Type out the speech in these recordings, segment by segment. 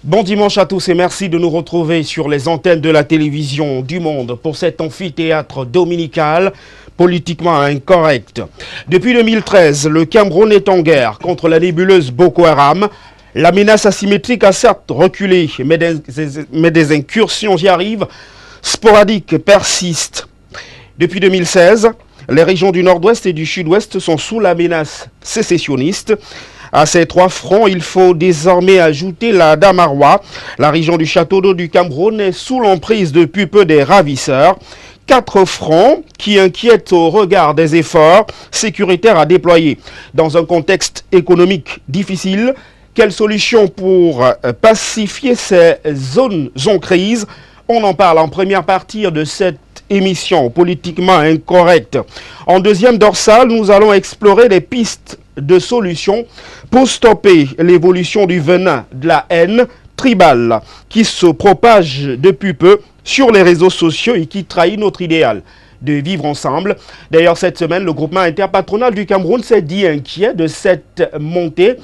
Bon dimanche à tous et merci de nous retrouver sur les antennes de la télévision du Monde pour cet amphithéâtre dominical politiquement incorrect. Depuis 2013, le Cameroun est en guerre contre la nébuleuse Boko Haram. La menace asymétrique a certes reculé, mais des incursions, j'y arrive, sporadiques persistent. Depuis 2016, les régions du nord-ouest et du sud-ouest sont sous la menace sécessionniste. À ces trois fronts, il faut désormais ajouter la Damaroua. La région du château d'eau du Cameroun est sous l'emprise depuis peu des ravisseurs. 4 fronts qui inquiètent au regard des efforts sécuritaires à déployer. Dans un contexte économique difficile, quelle solution pour pacifier ces zones en crise? On en parle en première partie de cette émission politiquement incorrecte. En deuxième dorsale, nous allons explorer les pistes de solutions pour stopper l'évolution du venin de la haine tribale qui se propage depuis peu sur les réseaux sociaux et qui trahit notre idéal de vivre ensemble. D'ailleurs, cette semaine, le groupement interpatronal du Cameroun s'est dit inquiet de cette montée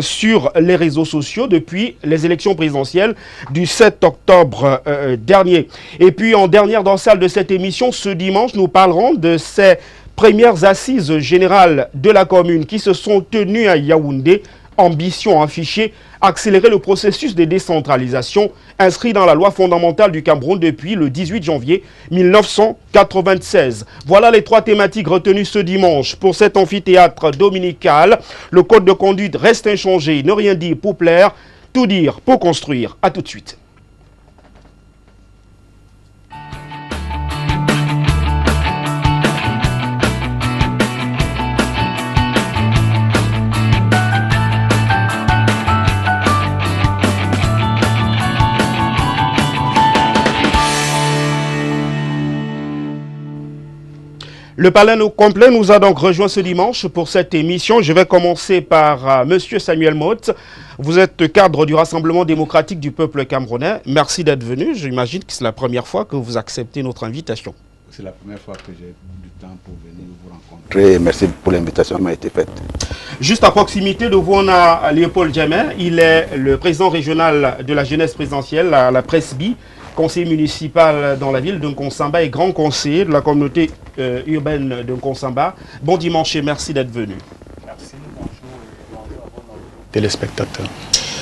sur les réseaux sociaux depuis les élections présidentielles du 7 octobre dernier. Et puis, en dernière dorsale de cette émission, ce dimanche, nous parlerons de ces premières assises générales de la commune qui se sont tenues à Yaoundé. Ambition affichée, accélérer le processus de décentralisation inscrit dans la loi fondamentale du Cameroun depuis le 18 janvier 1996. Voilà les 3 thématiques retenues ce dimanche pour cet amphithéâtre dominical. Le code de conduite reste inchangé, ne rien dire pour plaire, tout dire pour construire. À tout de suite. Le palais complet nous a donc rejoint ce dimanche pour cette émission. Je vais commencer par Monsieur Samuel Motte. Vous êtes cadre du Rassemblement démocratique du peuple camerounais. Merci d'être venu. J'imagine que c'est la première fois que vous acceptez notre invitation. C'est la première fois que j'ai du temps pour venir vous rencontrer. Merci pour l'invitation qui m'a été faite. Juste à proximité de vous, on a Léopold Djamé. Il est le président régional de la jeunesse présidentielle à la Presby, conseiller municipal dans la ville de Nkonsamba et grand conseiller de la communauté urbaine de Nkonsamba. Bon dimanche et merci d'être venu. Merci, bonjour à vos téléspectateurs.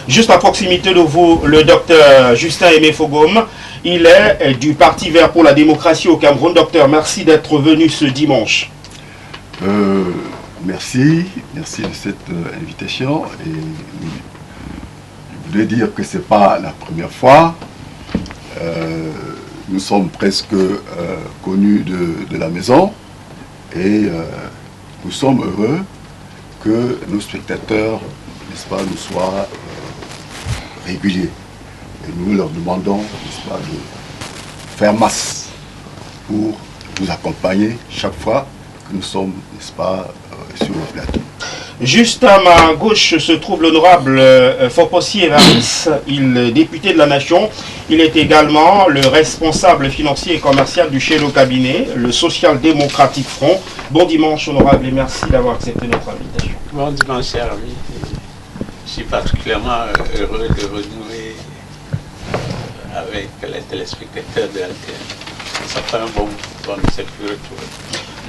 Juste à proximité de vous, le docteur Justin Aimé Fogom. Il est du Parti vert pour la démocratie au Cameroun. Docteur, merci d'être venu ce dimanche. Merci de cette invitation. Et je voulais dire que ce n'est pas la première fois. Nous sommes presque connus de la maison et nous sommes heureux que nos spectateurs, n'est-ce pas, nous soient réguliers. Et nous leur demandons, n'est-ce pas, de faire masse pour nous accompagner chaque fois que nous sommes, n'est-ce pas, sur le plateau. Juste à ma gauche se trouve l'honorable Fopossi Evaris, il est député de la Nation. Il est également le responsable financier et commercial du Chello Cabinet, le Social Démocratique Front. Bon dimanche, honorable, et merci d'avoir accepté notre invitation. Bon dimanche, cher ami. Je suis particulièrement heureux de renouer avec les téléspectateurs de l'ATN. Ça fait un bon retour.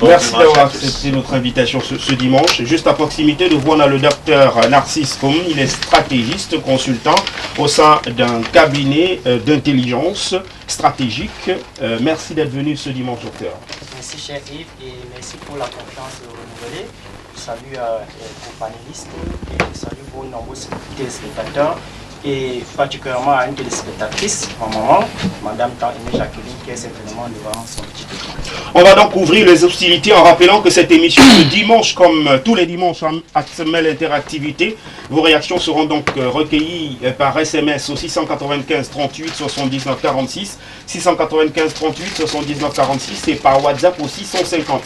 Merci d'avoir accepté notre invitation ce dimanche. Juste à proximité de vous, on a le docteur Narcisse Koum. Il est stratégiste, consultant au sein d'un cabinet d'intelligence stratégique. Merci d'être venu ce dimanche, docteur. Merci, cher Yves, et merci pour la confiance renouvelée. Je salue les panélistes et je salue vos nombreux téléspectateurs. Et particulièrement à une téléspectatrice, ma maman, Madame Aimé Jacqueline, qui est certainement devant son petit écran. On va donc ouvrir les hostilités en rappelant que cette émission ce dimanche, comme tous les dimanches à Semel Interactivité, vos réactions seront donc recueillies par SMS au 695 38 79 46, 695 38 79 46 et par WhatsApp au 651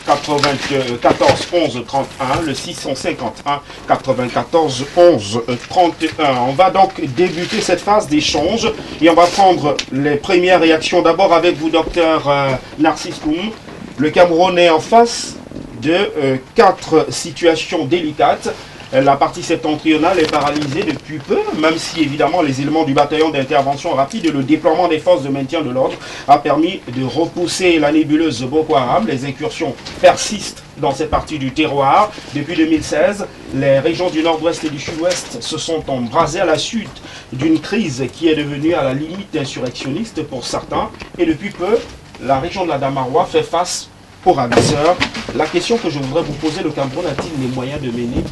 94 11 31, le 651 94 11 31. On va donc débuter cette phase d'échange et on va prendre les premières réactions d'abord avec vous, docteur Narcisse Koum. Le Cameroun est en face de 4 situations délicates. La partie septentrionale est paralysée depuis peu, même si évidemment les éléments du bataillon d'intervention rapide et le déploiement des forces de maintien de l'ordre a permis de repousser la nébuleuse Boko Haram. Les incursions persistent dans cette partie du terroir. Depuis 2016, les régions du nord-ouest et du sud-ouest se sont embrasées à la suite d'une crise qui est devenue à la limite insurrectionniste pour certains. Et depuis peu, la région de la Damaroua fait face aux ravisseurs. La question que je voudrais vous poser, le Cameroun a-t-il les moyens de mener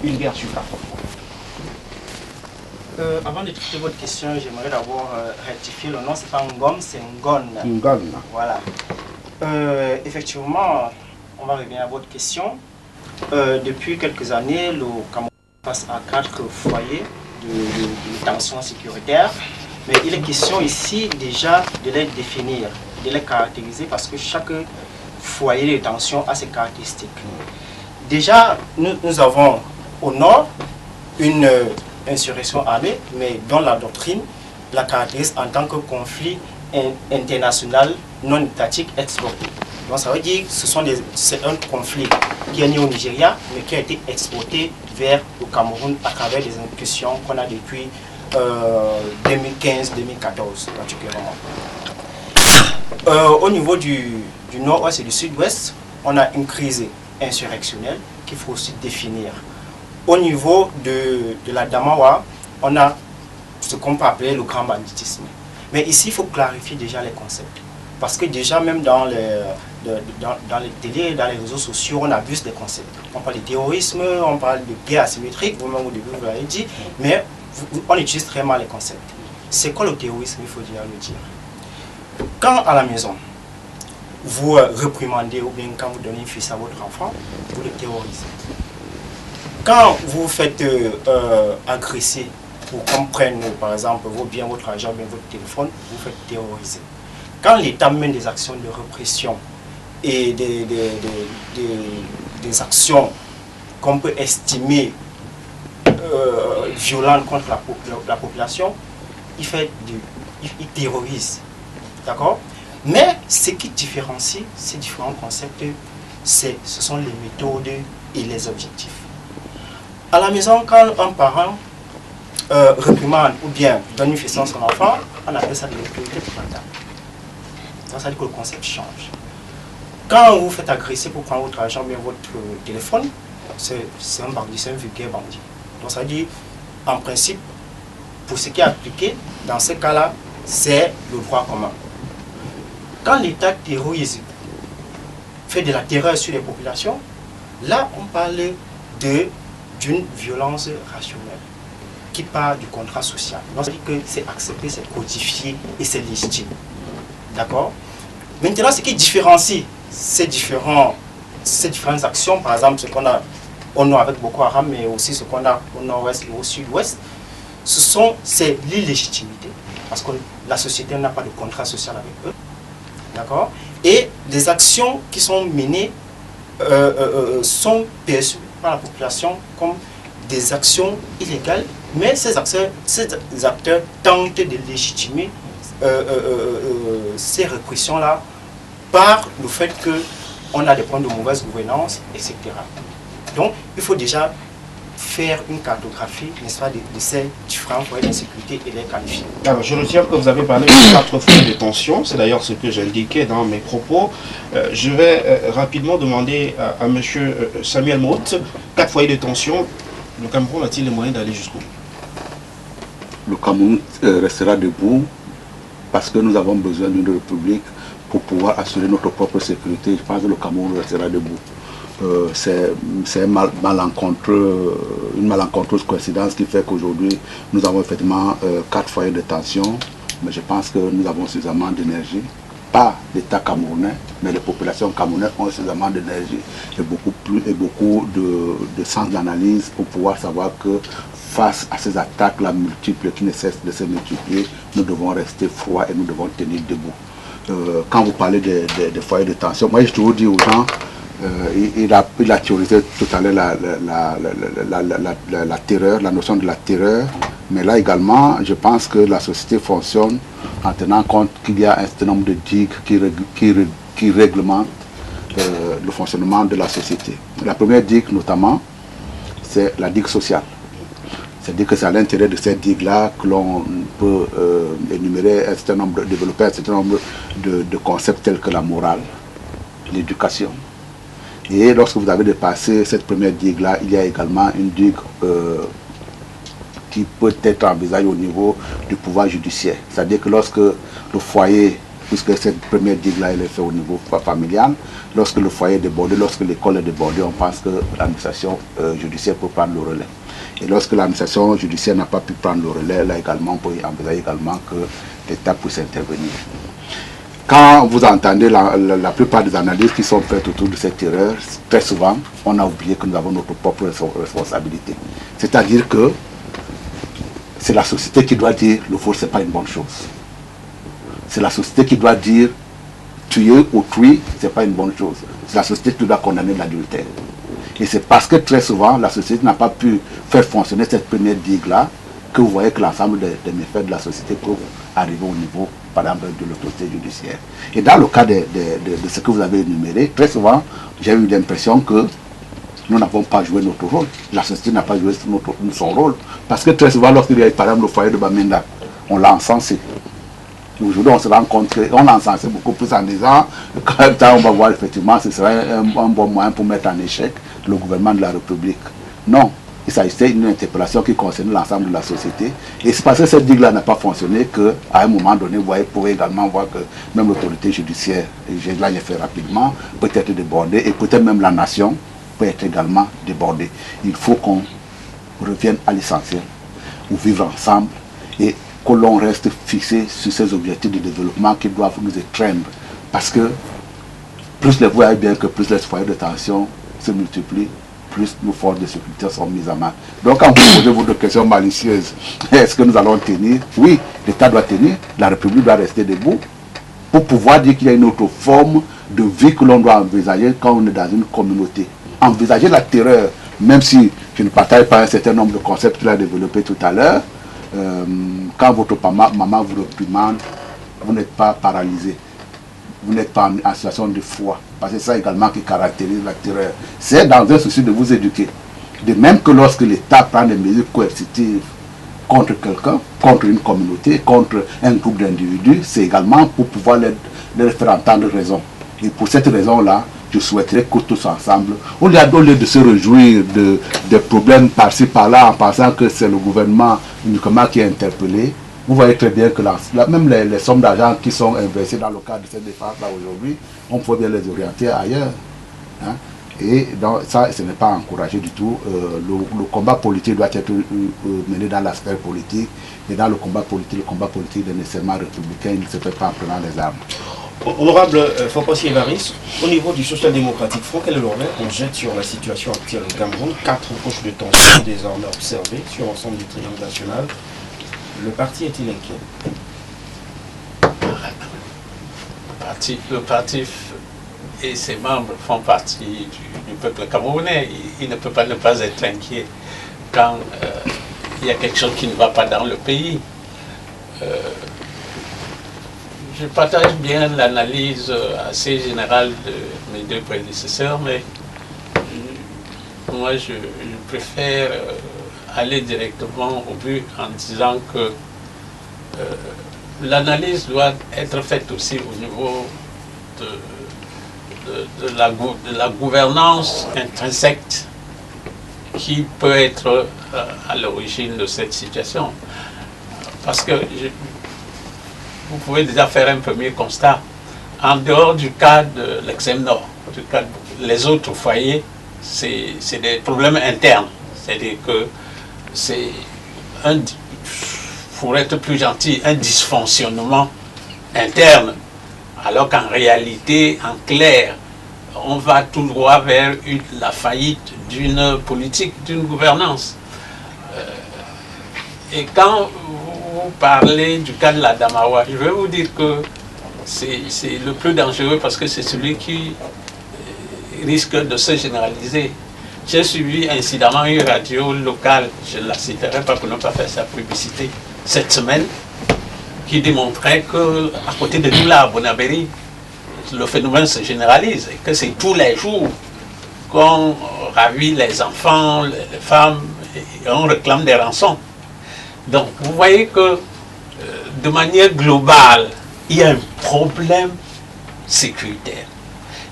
une guerre sur Afrique? Avant de traiter votre question, j'aimerais d'abord rectifier le nom. C'est pas Ngom, c'est Ngon. Ngon. Voilà. Effectivement, on va revenir à votre question. Depuis quelques années, le Cameroun passe à 4 foyers de tensions sécuritaires. Mais il est question ici déjà de les définir, de les caractériser parce que chaque foyer de tension a ses caractéristiques. Déjà, nous avons au nord une insurrection armée, mais dont la doctrine la caractérise en tant que conflit international non étatique exporté. Donc ça veut dire que c'est un conflit qui est né au Nigeria, mais qui a été exporté vers le Cameroun à travers des incursions qu'on a depuis 2015-2014 particulièrement. Au niveau du nord-ouest et du sud-ouest, on a une crise insurrectionnelle qu'il faut aussi définir. Au niveau de la Damaroua, on a ce qu'on peut appeler le grand banditisme. Mais ici, il faut clarifier déjà les concepts. Parce que déjà, même dans les télés, dans les réseaux sociaux, on abuse des concepts. On parle de terrorisme, on parle de guerre asymétrique, vous-même au début vous l'avez dit, mais on utilise très mal les concepts. C'est quoi le terrorisme, il faut déjà le dire. Quand à la maison, vous réprimandez ou bien quand vous donnez une fille à votre enfant, vous le terrorisez. Quand vous faites agresser pour qu'on prenne par exemple vos biens, votre argent, bien votre téléphone, vous faites terroriser. Quand l'État mène des actions de répression et des actions qu'on peut estimer violentes contre la population, il terrorise. D'accord? Mais ce qui différencie ces différents concepts, ce sont les méthodes et les objectifs. À la maison, quand un parent réprimande ou bien donne une fessée à son enfant, on appelle ça de l'autorité parentale. Donc ça veut dire que le concept change. Quand vous faites agresser pour prendre votre argent, bien votre téléphone, c'est un bandit, c'est un vulgaire bandit. Donc ça veut dire, en principe, pour ce qui est appliqué, dans ce cas-là, c'est le droit commun. Quand l'État terrorise, fait de la terreur sur les populations, là on parle d'une violence rationnelle qui part du contrat social. Donc ça veut dire que c'est accepté, c'est codifié et c'est légitime. D'accord? Maintenant, ce qui différencie ces différentes actions, par exemple ce qu'on a au nord avec Boko Haram, mais aussi ce qu'on a au nord-ouest et au sud-ouest, c'est l'illégitimité, parce que la société n'a pas de contrat social avec eux. D'accord? Et les actions qui sont menées sont perçues par la population comme des actions illégales, mais ces acteurs tentent de légitimer ces répressions-là par le fait qu'on a des problèmes de mauvaise gouvernance, etc. Donc, il faut déjà faire une cartographie, n'est-ce pas, de ces différents foyers d'insécurité et les qualifier. Alors, je retiens que vous avez parlé de 4 foyers de tension, c'est d'ailleurs ce que j'indiquais dans mes propos. Je vais rapidement demander à M. Samuel Motte, 4 foyers de tension, le Cameroun a-t-il les moyens d'aller jusqu'où? Le Cameroun restera debout parce que nous avons besoin d'une république pour pouvoir assurer notre propre sécurité. Je pense que le Cameroun restera debout. C'est une malencontreuse coïncidence qui fait qu'aujourd'hui nous avons effectivement 4 foyers de tension, mais je pense que nous avons suffisamment d'énergie, pas l'État camerounais, mais les populations camerounaises ont suffisamment d'énergie et beaucoup de sens d'analyse pour pouvoir savoir que face à ces attaques-là multiples qui ne cessent de se multiplier, nous devons rester froids et nous devons tenir debout. Quand vous parlez des foyers de tension, moi je toujours dis aux gens, il a théorisé tout à l'heure la terreur, la notion de la terreur, mais là également, je pense que la société fonctionne en tenant compte qu'il y a un certain nombre de digues qui réglementent le fonctionnement de la société. La première digue notamment, c'est la digue sociale. C'est-à-dire que c'est à l'intérieur de cette digue-là que l'on peut énumérer un certain nombre, développer un certain nombre de concepts tels que la morale, l'éducation. Et lorsque vous avez dépassé cette première digue-là, il y a également une digue qui peut être envisagée au niveau du pouvoir judiciaire. C'est-à-dire que lorsque le foyer, puisque cette première digue-là, elle est faite au niveau familial, lorsque le foyer est débordé, lorsque l'école est débordée, on pense que l'administration judiciaire peut prendre le relais. Et lorsque l'administration judiciaire n'a pas pu prendre le relais, là également, on peut envisager également que l'État puisse intervenir. Quand vous entendez la plupart des analyses qui sont faites autour de cette erreur, très souvent, on a oublié que nous avons notre propre responsabilité. C'est-à-dire que c'est la société qui doit dire le vol, ce n'est pas une bonne chose. C'est la société qui doit dire tuer autrui, ce n'est pas une bonne chose. C'est la société qui doit condamner l'adultère. Et c'est parce que très souvent, la société n'a pas pu faire fonctionner cette première digue-là que vous voyez que l'ensemble des méfaits de la société peuvent arriver au niveau, par exemple, de l'autorité judiciaire. Et dans le cas de ce que vous avez énuméré, très souvent, j'ai eu l'impression que nous n'avons pas joué notre rôle. La société n'a pas joué son rôle. Parce que très souvent, lorsqu'il y a par exemple le foyer de Bamenda, on l'a encensé. Aujourd'hui, on se rend compte qu'on l'a encensé beaucoup plus en disant que on va voir effectivement ce serait un bon moyen pour mettre en échec le gouvernement de la République. Non, il s'agissait d'une interpellation qui concernait l'ensemble de la société. Et c'est parce que cette digue-là n'a pas fonctionné qu'à un moment donné, vous pouvez également voir que même l'autorité judiciaire, et là j'ai fait rapidement, peut être débordée et peut-être même la nation peut être également débordée. Il faut qu'on revienne à l'essentiel, ou vivre ensemble et que l'on reste fixé sur ces objectifs de développement qui doivent nous étreindre. Parce que plus vous voyez bien que plus les foyers de tension se multiplient, plus nos forces de sécurité sont mises à mal. Donc quand vous posez votre question malicieuse, est-ce que nous allons tenir? Oui, l'État doit tenir, la République doit rester debout pour pouvoir dire qu'il y a une autre forme de vie que l'on doit envisager quand on est dans une communauté. Envisager la terreur, même si je ne partage pas un certain nombre de concepts qu'il a développés tout à l'heure, quand votre maman vous réprimande, vous n'êtes pas paralysé. Vous n'êtes pas en situation de foi. Parce que c'est ça également qui caractérise la terreur. C'est dans un souci de vous éduquer. De même que lorsque l'État prend des mesures coercitives contre quelqu'un, contre une communauté, contre un groupe d'individus, c'est également pour pouvoir leur faire entendre raison. Et pour cette raison-là, je souhaiterais que tous ensemble, au lieu de se réjouir des problèmes par-ci par-là en pensant que c'est le gouvernement uniquement qui est interpellé, vous voyez très bien que même les sommes d'argent qui sont investies dans le cadre de cette défense-là aujourd'hui, on peut bien les orienter ailleurs. Hein. Et donc ça, ce n'est pas encouragé du tout. Le combat politique doit être mené dans la sphère politique. Et dans le combat politique est nécessairement républicain, il ne se fait pas en prenant les armes. Honorable Fokosi Évariste, au niveau du social-démocratique front, quel est le regard qu'on jette sur la situation actuelle au Cameroun? 4 couches de tension désormais observées sur l'ensemble du triangle national. Le parti est-il inquiet? Le parti et ses membres font partie du peuple camerounais. Il ne peut pas ne pas être inquiet quand il y a quelque chose qui ne va pas dans le pays. Je partage bien l'analyse assez générale de mes deux prédécesseurs, mais moi je préfère aller directement au but en disant que l'analyse doit être faite aussi au niveau de la gouvernance intrinsèque qui peut être à l'origine de cette situation. Parce que vous pouvez déjà faire un premier constat. En dehors du cas de l'extrême nord, les autres foyers, c'est des problèmes internes. C'est-à-dire que c'est pour être plus gentil, un dysfonctionnement interne. Alors qu'en réalité, en clair, on va tout droit vers la faillite d'une politique, d'une gouvernance. Et quand vous parlez du cas de la Damawa, je vais vous dire que c'est le plus dangereux parce que c'est celui qui risque de se généraliser. J'ai suivi incidemment une radio locale, je ne la citerai pas pour ne pas faire sa publicité, cette semaine, qui démontrait qu'à côté de nous là, à Bonabéry, le phénomène se généralise et que c'est tous les jours qu'on ravit les enfants, les femmes, et on réclame des rançons. Donc, vous voyez que de manière globale, il y a un problème sécuritaire.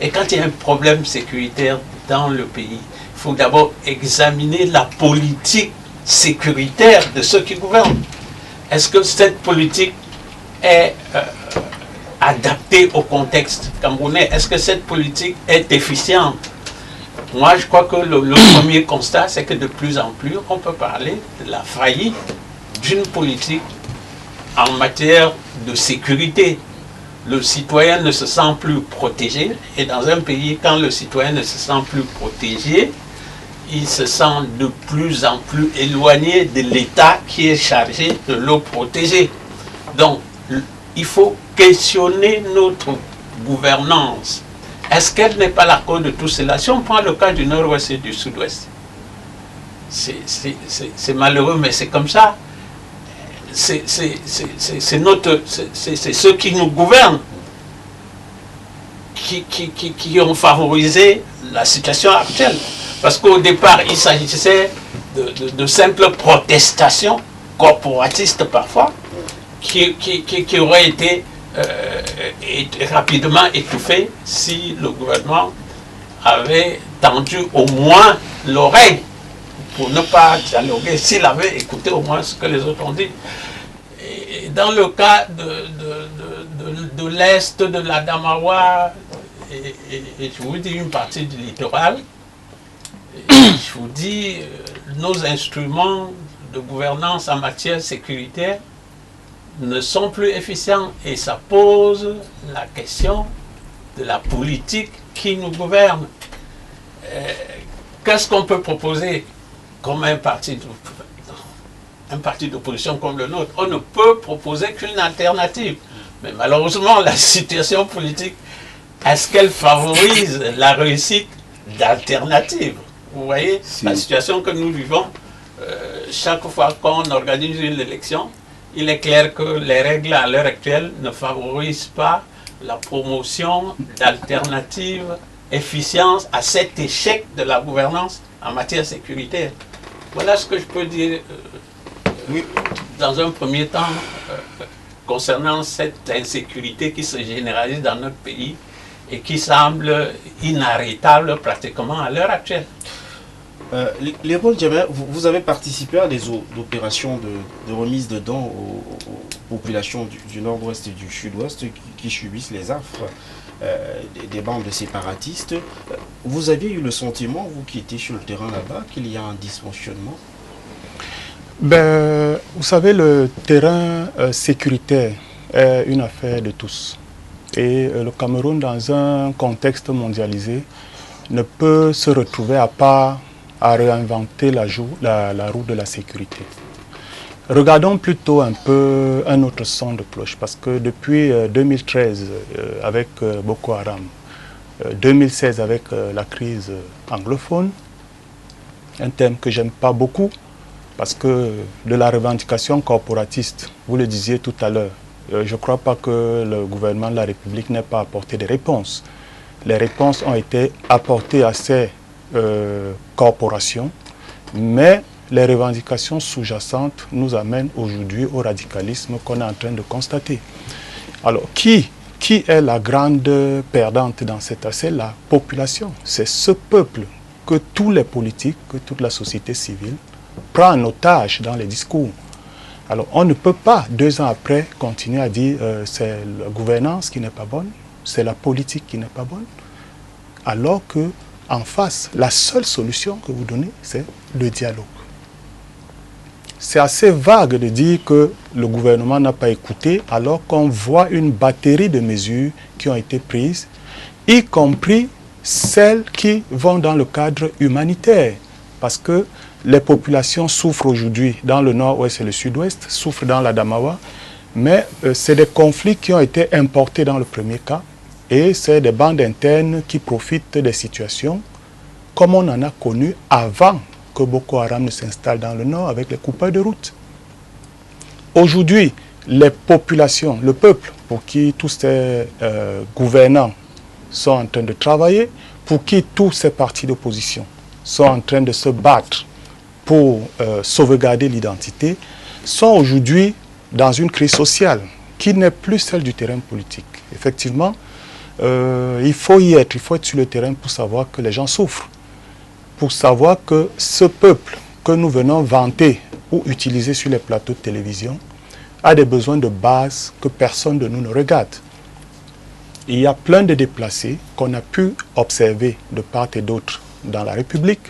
Et quand il y a un problème sécuritaire dans le pays, il faut d'abord examiner la politique sécuritaire de ceux qui gouvernent. Est-ce que cette politique est adaptée au contexte camerounais? Est-ce que cette politique est efficiente? Moi, je crois que le premier constat, c'est que de plus en plus, on peut parler de la faillite d'une politique en matière de sécurité. Le citoyen ne se sent plus protégé, et dans un pays, quand le citoyen ne se sent plus protégé, il se sent de plus en plus éloigné de l'État qui est chargé de le protéger. Donc, il faut questionner notre gouvernance. Est-ce qu'elle n'est pas la cause de tout cela? Si on prend le cas du Nord-Ouest et du Sud-Ouest, c'est malheureux, mais c'est comme ça. C'est ceux qui nous gouvernent qui ont favorisé la situation actuelle. Parce qu'au départ, il s'agissait de simples protestations corporatistes parfois qui auraient été rapidement étouffées si le gouvernement avait tendu au moins l'oreille pour ne pas dialoguer, s'il avait écouté au moins ce que les autres ont dit. Et dans le cas de l'Est, de la Damawa, et je vous dis une partie du littoral, je vous dis, nos instruments de gouvernance en matière sécuritaire ne sont plus efficients, et ça pose la question de la politique qui nous gouverne. Qu'est-ce qu'on peut proposer comme un parti d'opposition comme le nôtre? On ne peut proposer qu'une alternative. Mais malheureusement, la situation politique, est-ce qu'elle favorise la réussite d'alternatives? Vous voyez, la situation que nous vivons, chaque fois qu'on organise une élection, il est clair que les règles à l'heure actuelle ne favorisent pas la promotion d'alternatives efficientes à cet échec de la gouvernance en matière sécuritaire. Voilà ce que je peux dire dans un premier temps concernant cette insécurité qui se généralise dans notre pays et qui semble inarrêtable pratiquement à l'heure actuelle. Léopold Djamé, vous avez participé à des opérations de remise de dons aux populations du nord-ouest et du sud-ouest qui subissent les affres des bandes séparatistes. Vous aviez eu le sentiment, vous qui étiez sur le terrain là-bas, qu'il y a un dysfonctionnement? Ben, vous savez, le terrain sécuritaire est une affaire de tous. Et le Cameroun, dans un contexte mondialisé, ne peut se retrouver à part à réinventer la roue de la sécurité. Regardons plutôt un peu un autre son de cloche, parce que depuis 2013 avec Boko Haram, 2016 avec la crise anglophone, un thème que j'aime pas beaucoup, parce que de la revendication corporatiste, vous le disiez tout à l'heure, je ne crois pas que le gouvernement de la République n'ait pas apporté des réponses. Les réponses ont été apportées à ces corporations, mais les revendications sous-jacentes nous amènent aujourd'hui au radicalisme qu'on est en train de constater. Alors, qui est la grande perdante dans cet assez? La population. C'est ce peuple que tous les politiques, que toute la société civile prend en otage dans les discours. Alors, on ne peut pas, 2 ans après, continuer à dire c'est la gouvernance qui n'est pas bonne, c'est la politique qui n'est pas bonne, alors que en face, la seule solution que vous donnez, c'est le dialogue. C'est assez vague de dire que le gouvernement n'a pas écouté, alors qu'on voit une batterie de mesures qui ont été prises, y compris celles qui vont dans le cadre humanitaire. Parce que les populations souffrent aujourd'hui dans le nord-ouest et le sud-ouest, souffrent dans la Damawa, mais c'est des conflits qui ont été importés dans le premier cas, et c'est des bandes internes qui profitent des situations comme on en a connu avant que Boko Haram ne s'installe dans le nord avec les coupeurs de route. Aujourd'hui, les populations, le peuple pour qui tous ces gouvernants sont en train de travailler, pour qui tous ces partis d'opposition sont en train de se battre pour sauvegarder l'identité, sont aujourd'hui dans une crise sociale qui n'est plus celle du terrain politique. Effectivement, il faut y être, il faut être sur le terrain pour savoir que les gens souffrent, pour savoir que ce peuple que nous venons vanter ou utiliser sur les plateaux de télévision a des besoins de base que personne de nous ne regarde. Il y a plein de déplacés qu'on a pu observer de part et d'autre dans la République.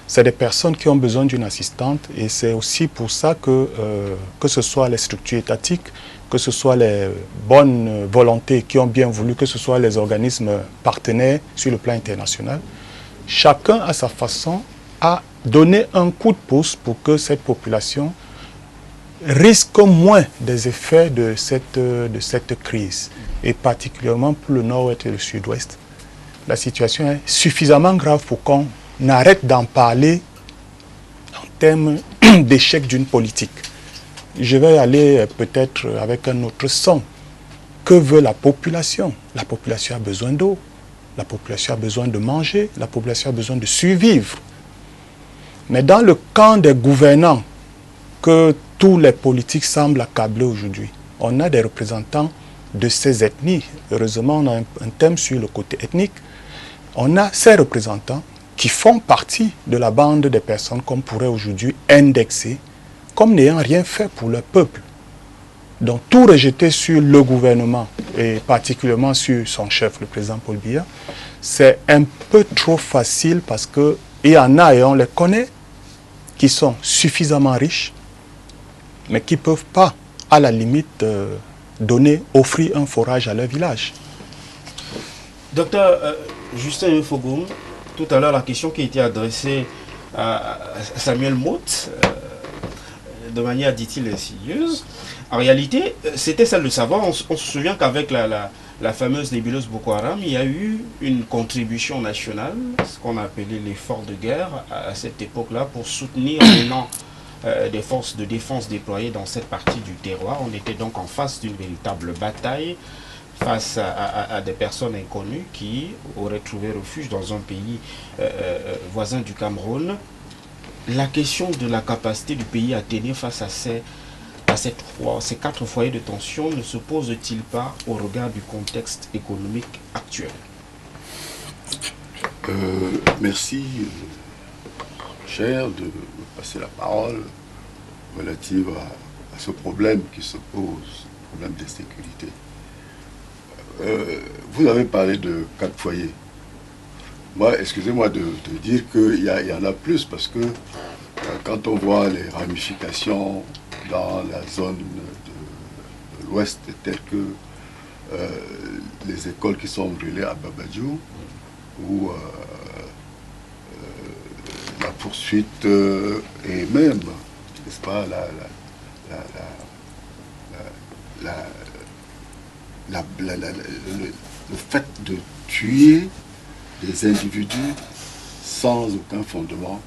C'est des personnes qui ont besoin d'une assistante et c'est aussi pour ça que ce soit les structures étatiques, que ce soit les bonnes volontés qui ont bien voulu, que ce soit les organismes partenaires sur le plan international, chacun à sa façon a donné un coup de pouce pour que cette population risque moins des effets de cette crise. Et particulièrement pour le nord-ouest et le sud-ouest, la situation est suffisamment grave pour qu'on arrête d'en parler en termes d'échec d'une politique. Je vais aller peut-être avec un autre son. Que veut la population? La population a besoin d'eau, la population a besoin de manger, la population a besoin de survivre. Mais dans le camp des gouvernants que tous les politiques semblent accabler aujourd'hui, on a des représentants de ces ethnies. Heureusement, on a un thème sur le côté ethnique. On a ces représentants qui font partie de la bande des personnes qu'on pourrait aujourd'hui indexer comme n'ayant rien fait pour leur peuple. Donc tout rejeter sur le gouvernement et particulièrement sur son chef, le président Paul Biya, c'est un peu trop facile parce qu'il y en a, et on les connaît, qui sont suffisamment riches, mais qui ne peuvent pas, à la limite, offrir un forage à leur village. Docteur Justin Mfogoum, tout à l'heure, la question qui a été adressée à Samuel Mout, de manière, dit-il, insidieuse, en réalité, c'était celle de savoir, on se souvient qu'avec la fameuse nébuleuse Boko Haram, il y a eu une contribution nationale, ce qu'on appelait l'effort de guerre à cette époque-là, pour soutenir l'élan des forces de défense déployées dans cette partie du terroir. On était donc en face d'une véritable bataille face à des personnes inconnues qui auraient trouvé refuge dans un pays voisin du Cameroun. La question de la capacité du pays à tenir face à ces 4 foyers de tension ne se pose-t-il pas au regard du contexte économique actuel? Merci, cher, de me passer la parole relative à ce problème qui se pose, le problème de sécurité. Vous avez parlé de 4 foyers. Moi, excusez-moi de dire qu'il y en a plus parce que quand on voit les ramifications dans la zone de l'Ouest, telles que les écoles qui sont brûlées à Babadjou, ou la poursuite et même, n'est-ce pas, le fait de tuer des individus sans aucun fondement,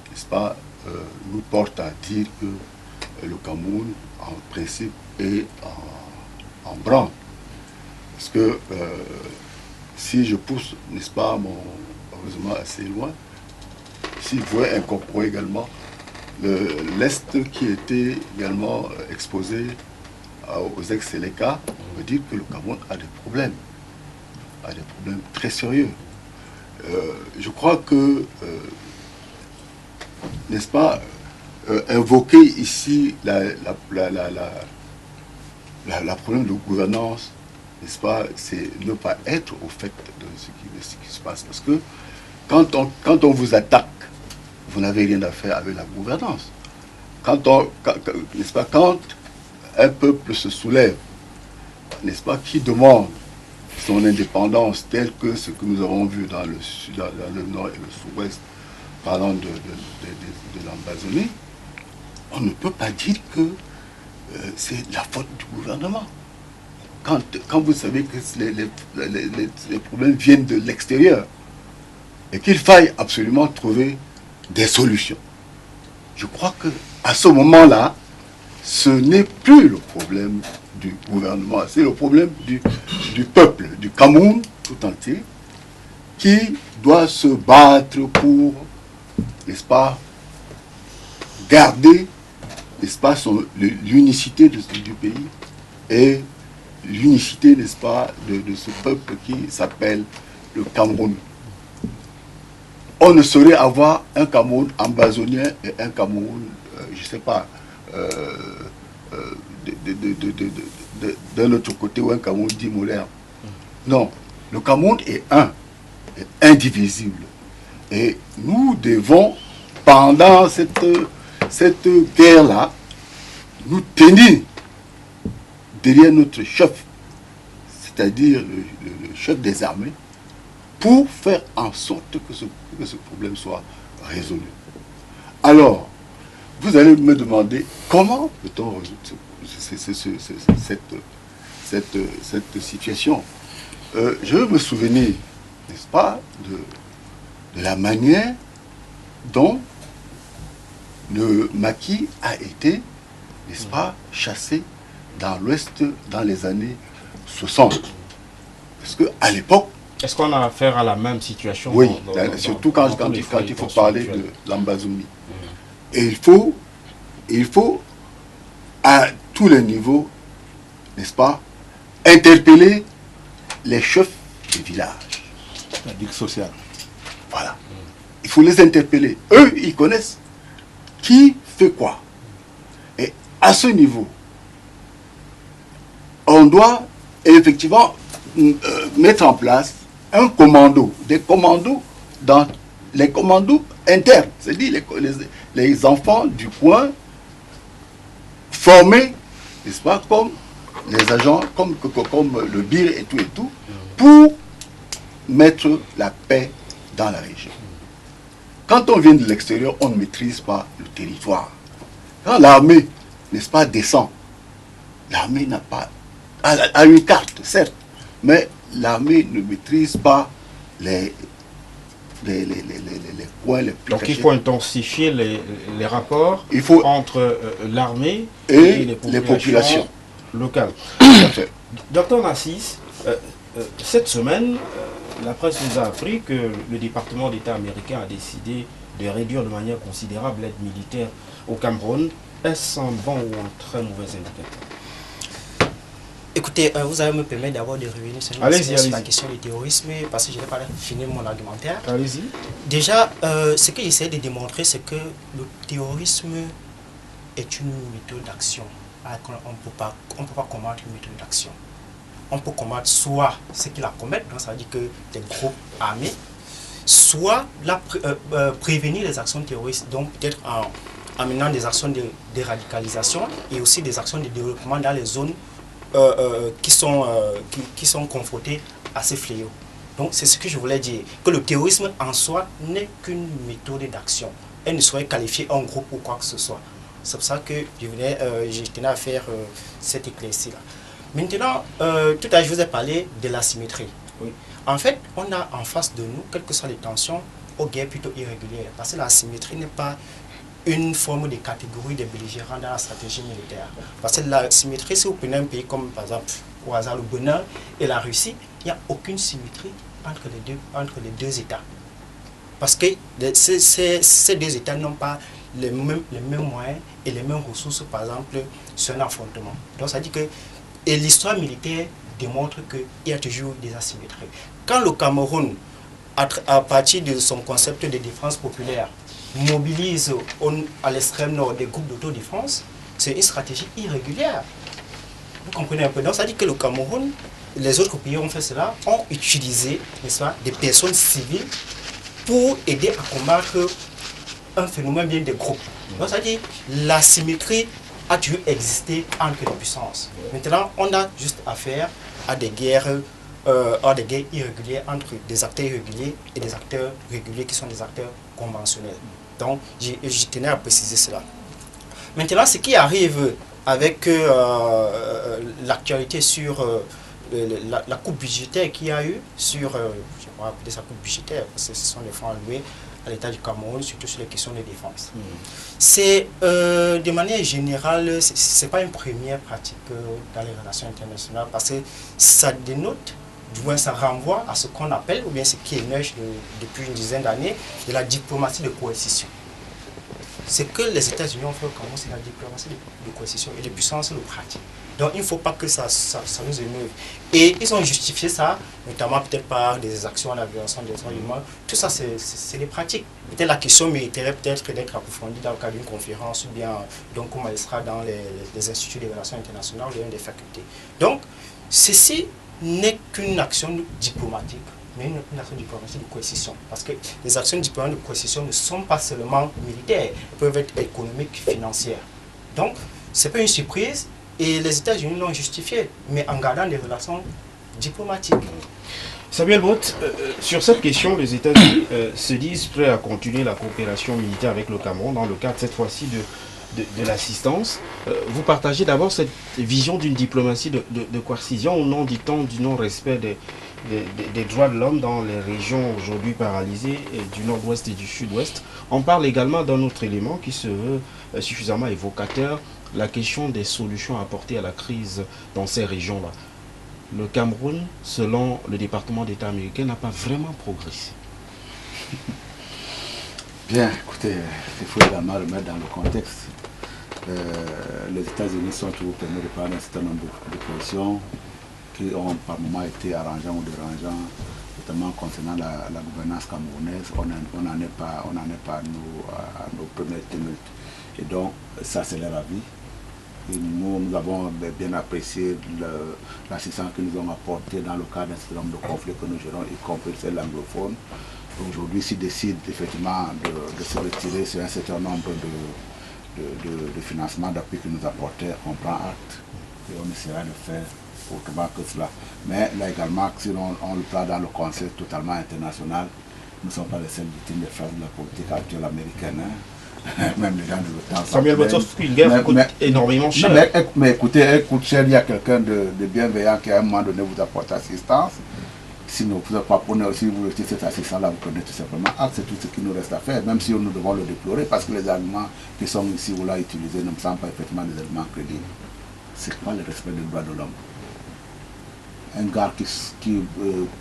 n'est-ce pas, nous porte à dire que le Cameroun, en principe, est en branle. Parce que si je pousse, n'est-ce pas, heureusement assez loin, s'il pouvait incorporer également l'Est qui était également exposé aux ex-Séléka, on veut dire que le Cameroun a des problèmes très sérieux. Je crois que, n'est-ce pas, invoquer ici la problème de gouvernance, n'est-ce pas, c'est ne pas être au fait de ce qui se passe. Parce que quand on vous attaque, vous n'avez rien à faire avec la gouvernance. N'est-ce pas, quand un peuple se soulève, n'est-ce pas, qui demande son indépendance, telle que ce que nous avons vu dans le nord et le sud-ouest, parlant de l'Ambazonie, on ne peut pas dire que c'est la faute du gouvernement. Quand vous savez que les problèmes viennent de l'extérieur et qu'il faille absolument trouver des solutions. Je crois qu'à ce moment-là, ce n'est plus le problème du gouvernement, c'est le problème du peuple, du Cameroun tout entier, qui doit se battre pour, n'est-ce pas, garder, n'est-ce pas, l'unicité du pays et l'unicité, n'est-ce pas, de ce peuple qui s'appelle le Cameroun. On ne saurait avoir un Cameroun ambazonien et un Cameroun, je ne sais pas, d'un autre côté, ou un Cameroun dit molaire. Non, le Cameroun est un, est indivisible. Et nous devons, pendant cette guerre-là, nous tenir derrière notre chef, c'est-à-dire le chef des armées, pour faire en sorte que ce problème soit résolu. Alors, vous allez me demander comment peut-on résoudre cette situation. Je me souvenir, n'est-ce pas, de la manière dont le maquis a été, n'est-ce pas, chassé dans l'Ouest dans les années 60. Parce qu'à l'époque... Est-ce qu'on a affaire à la même situation? Oui, surtout quand il faut parler de l'Ambazonie. Et il faut, à tous les niveaux, n'est-ce pas, interpeller les chefs des villages. La digue sociale. Voilà. Il faut les interpeller. Eux, ils connaissent qui fait quoi. Et à ce niveau, on doit effectivement mettre en place un commando, des commandos dans les commandos internes, c'est-à-dire les enfants du coin formés, n'est-ce pas, comme les agents, comme le BIR et tout, pour mettre la paix dans la région. Quand on vient de l'extérieur, on ne maîtrise pas le territoire. Quand l'armée, n'est-ce pas, descend, l'armée n'a pas, a une carte, certes, mais l'armée ne maîtrise pas les points les plus Donc cachés. il faut intensifier les rapports entre l'armée et les populations locales. Tout à fait. Docteur Nassis, cette semaine, la presse nous a appris que le département d'État américain a décidé de réduire de manière considérable l'aide militaire au Cameroun. Est-ce un bon ou un très mauvais indicateur? Écoutez, vous allez me permettre d'abord de revenir sur la question du terrorisme, parce que je n'ai pas fini mon argumentaire. Allez-y. Déjà, ce que j'essaie de démontrer, c'est que le terrorisme est une méthode d'action. On ne peut pas combattre une méthode d'action. On peut combattre soit ceux qui la commettent, donc ça veut dire que des groupes armés, soit prévenir les actions terroristes, donc peut-être en menant des actions de déradicalisation et aussi des actions de développement dans les zones qui sont confrontés à ces fléaux. Donc c'est ce que je voulais dire, que le terrorisme en soi n'est qu'une méthode d'action. Elle ne saurait qualifier un groupe ou quoi que ce soit. C'est pour ça que je tenais à faire cette éclaircie-là. Maintenant, tout à l'heure je vous ai parlé de l'asymétrie. Oui. En fait, on a en face de nous, quelles que soient les tensions, aux guerres plutôt irrégulières. Parce que l'asymétrie n'est pas une forme de catégorie des belligérants dans la stratégie militaire. Parce que la symétrie, si vous prenez un pays comme par exemple au hasard le Bénin et la Russie, il n'y a aucune symétrie entre les deux États. Parce que ces deux États n'ont pas les mêmes moyens et les mêmes ressources, par exemple, sur un affrontement. Donc ça dit que l'histoire militaire démontre qu'il y a toujours des asymétries. Quand le Cameroun, à partir de son concept de défense populaire, mobilise à l'extrême nord des groupes d'autodéfense, c'est une stratégie irrégulière. Vous comprenez un peu? Donc ça dit que le Cameroun, les autres pays ont fait cela, ont utilisé, n'est-ce pas, des personnes civiles pour aider à combattre un phénomène bien des groupes. Donc ça dit l'asymétrie a toujours existé entre les puissances. Maintenant, on a juste affaire à des guerres irrégulières entre des acteurs irréguliers et des acteurs réguliers qui sont des acteurs conventionnels. Donc, je tenais à préciser cela. Maintenant, ce qui arrive avec l'actualité sur la coupe budgétaire qu'il y a eu sur, je pourrais appeler ça coupe budgétaire, parce que ce sont les fonds alloués à l'État du Cameroun, surtout sur les questions de défense. C'est, de manière générale, ce n'est pas une première pratique dans les relations internationales, parce que ça dénote du moins ça renvoie à ce qu'on appelle, ou bien ce qui émerge depuis une dizaine d'années, de la diplomatie de coercition. Ce que les États-Unis ont fait au Cameroun, c'est la diplomatie de coercition et les puissances le pratiquent. Donc il ne faut pas que ça nous émeuve. Et ils ont justifié ça, notamment peut-être par des actions à la violation des droits humains. Tout ça, c'est des pratiques. Peut-être la question mériterait peut-être d'être approfondie dans le cadre d'une conférence ou bien donc comme elle sera dans les instituts de relations internationales ou des facultés. Donc, ceci n'est qu'une action diplomatique, mais une action diplomatique de coercition. Parce que les actions diplomatiques de coercition ne sont pas seulement militaires, elles peuvent être économiques, financières. Donc, ce n'est pas une surprise et les États-Unis l'ont justifié, mais en gardant des relations diplomatiques. Samuel Botte, sur cette question, les États-Unis se disent prêts à continuer la coopération militaire avec le Cameroun dans le cadre cette fois-ci de l'assistance. Vous partagez d'abord cette vision d'une diplomatie de coercition au nom, dit-on, du non-respect des droits de l'homme dans les régions aujourd'hui paralysées du nord-ouest et du sud-ouest. On parle également d'un autre élément qui se veut suffisamment évocateur, la question des solutions apportées à la crise dans ces régions-là. Le Cameroun, selon le département d'État américain, n'a pas vraiment progressé. Bien, écoutez, il faut également remettre dans le contexte. Les États-Unis sont toujours permis de prendre un certain nombre de positions qui ont par moments été arrangeantes ou dérangeantes, notamment concernant la gouvernance camerounaise. On n'en est pas à nos premiers tumultes. Et donc, ça c'est leur avis. Et nous avons bien apprécié l'assistance que nous avons apportée dans le cadre d'un certain nombre de conflits que nous gérons, y compris celle anglophone. Aujourd'hui, s'ils décident effectivement de se retirer sur un certain nombre de financements d'appui que nous apportaient, on prend acte et on essaiera de faire autrement que cela. Mais là également, si on le prend dans le contexte totalement international, nous ne sommes pas les seules victimes des phrases de la politique actuelle américaine. Même les gens de l'OTAN. Samuel Botte, une guerre coûte énormément cher. Mais écoutez, elle coûte cher, il y a quelqu'un de bienveillant qui à un moment donné vous apporte assistance. Si vous ne pas si vous retirez cette assistance-là, vous prenez tout simplement acte, c'est tout ce qui nous reste à faire, même si nous devons le déplorer, parce que les arguments qui sont ici ou là utilisés ne me semblent pas effectivement des éléments crédibles. C'est quoi le respect des droits de l'homme? Un gars qui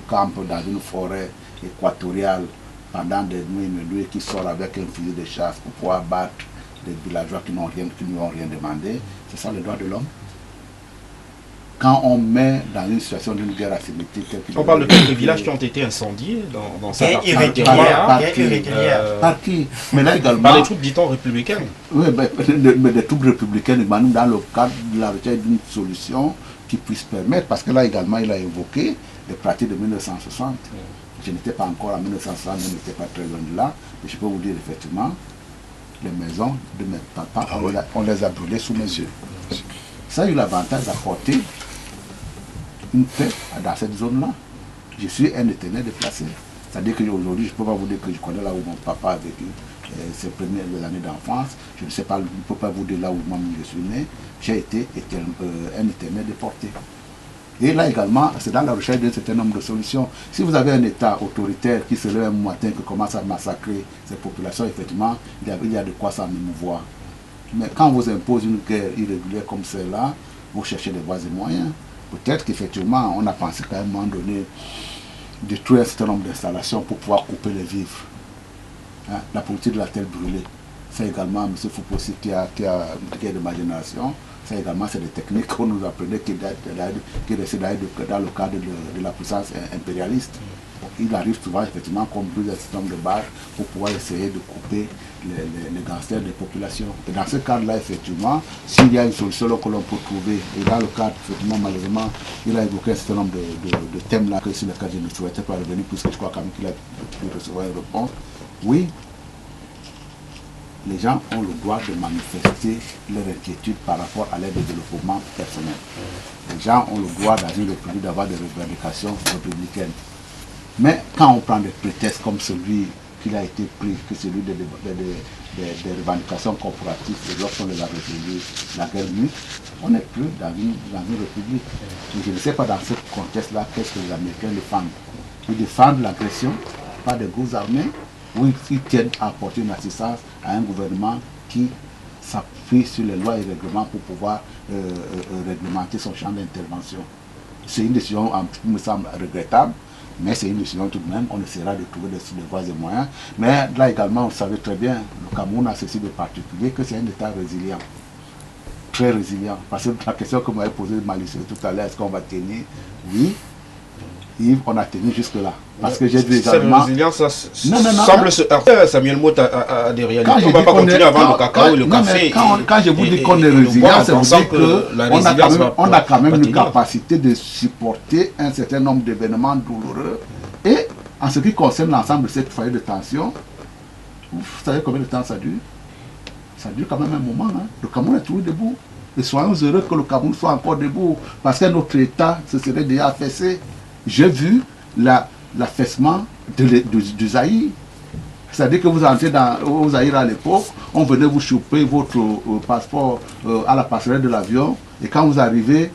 campe dans une forêt équatoriale pendant des nuits, qui sort avec un fusil de chasse pour pouvoir battre des villageois qui ne lui ont rien demandé, c'est ça le droit de l'homme? Quand on met dans une situation d'une guerre asymétrique... On parle de quelques villages qui ont été incendiés dans cette partie par qui? Mais là également... Par les troupes, dit-on, républicaines. Oui, mais des troupes républicaines, dans le cadre de la recherche d'une solution qui puisse permettre, parce que là également il a évoqué les pratiques de 1960. Je n'étais pas encore en 1960, je n'étais pas très loin de là, mais je peux vous dire effectivement, les maisons de mes papas, on les a brûlées sous mes yeux. Ça a eu l'avantage d'apporter une paix dans cette zone-là. Je suis un éternel déplacé. C'est-à-dire qu'aujourd'hui, je ne peux pas vous dire que je connais là où mon papa a vécu ses premières années d'enfance. Je ne sais pas, je ne peux pas vous dire là où moi je suis né. J'ai été un éternel déporté. Et là également, c'est dans la recherche d'un certain nombre de solutions. Si vous avez un État autoritaire qui se lève un matin, qui commence à massacrer ces populations, effectivement, il y a de quoi s'en émouvoir. Mais quand on vous impose une guerre irrégulière comme celle-là, vous cherchez des voies et moyens. Peut-être qu'effectivement, on a pensé qu'à un moment donné, détruire un certain nombre d'installations pour pouvoir couper les vivres. Hein? La politique de la terre brûlée. Ça également, M. Foupossi qui est de ma génération, ça également, c'est des techniques qu'on nous apprenait qui restaient dans le cadre de la puissance impérialiste. Il arrive souvent, effectivement, comme plusieurs systèmes de barres pour pouvoir essayer de couper les gangsters des populations. Et dans ce cadre-là, effectivement, s'il y a une solution que l'on peut trouver, et dans le cadre, effectivement, malheureusement, il a évoqué un certain nombre de thèmes là sur lesquels je ne souhaitais pas revenir, puisque je crois quand même qu'il a pu recevoir une réponse. Oui, les gens ont le droit de manifester leur inquiétude par rapport à l'aide de développement personnel. Les gens ont le droit dans une république d'avoir des revendications républicaines. Mais quand on prend des prétextes comme celui qu'il a été pris, que celui des revendications corporatives, et lorsqu'on les a revendues, la guerre nuit, on n'est plus dans une république. Je ne sais pas dans ce contexte-là qu'est-ce que les Américains défendent. Ils défendent l'agression par des groupes armés, ou ils tiennent à apporter une assistance à un gouvernement qui s'appuie sur les lois et règlements pour pouvoir réglementer son champ d'intervention. C'est une décision qui me semble regrettable, mais c'est une décision tout de même. On essaiera de trouver des voies et moyens. Mais là également, vous savez très bien, le Cameroun a ceci de particulier, que c'est un État résilient. Très résilient. Parce que la question que vous m'avez posée malicieuse tout à l'heure, est-ce qu'on va tenir? Oui. Yves, on a tenu jusque-là. Parce que j'ai vu également... Cette résilience semble se heurter, Samuel Mott, à des réalités. On ne va pas continuer à vendre le cacao et le café. Quand je vous dis qu'on est résilient, c'est vous dire qu'on a quand même une capacité de supporter un certain nombre d'événements douloureux. Et en ce qui concerne l'ensemble de cette foyer de tension, vous savez combien de temps ça dure? Ça dure quand même un moment. Hein. Le Cameroun est toujours debout. Et soyons heureux que le Cameroun soit encore debout. Parce que notre État se serait déjà affaissé. J'ai vu l'affaissement du Zaïre. C'est-à-dire que vous entrez au Zaïre à l'époque, on venait vous choper votre passeport à la passerelle de l'avion. Et quand vous arrivez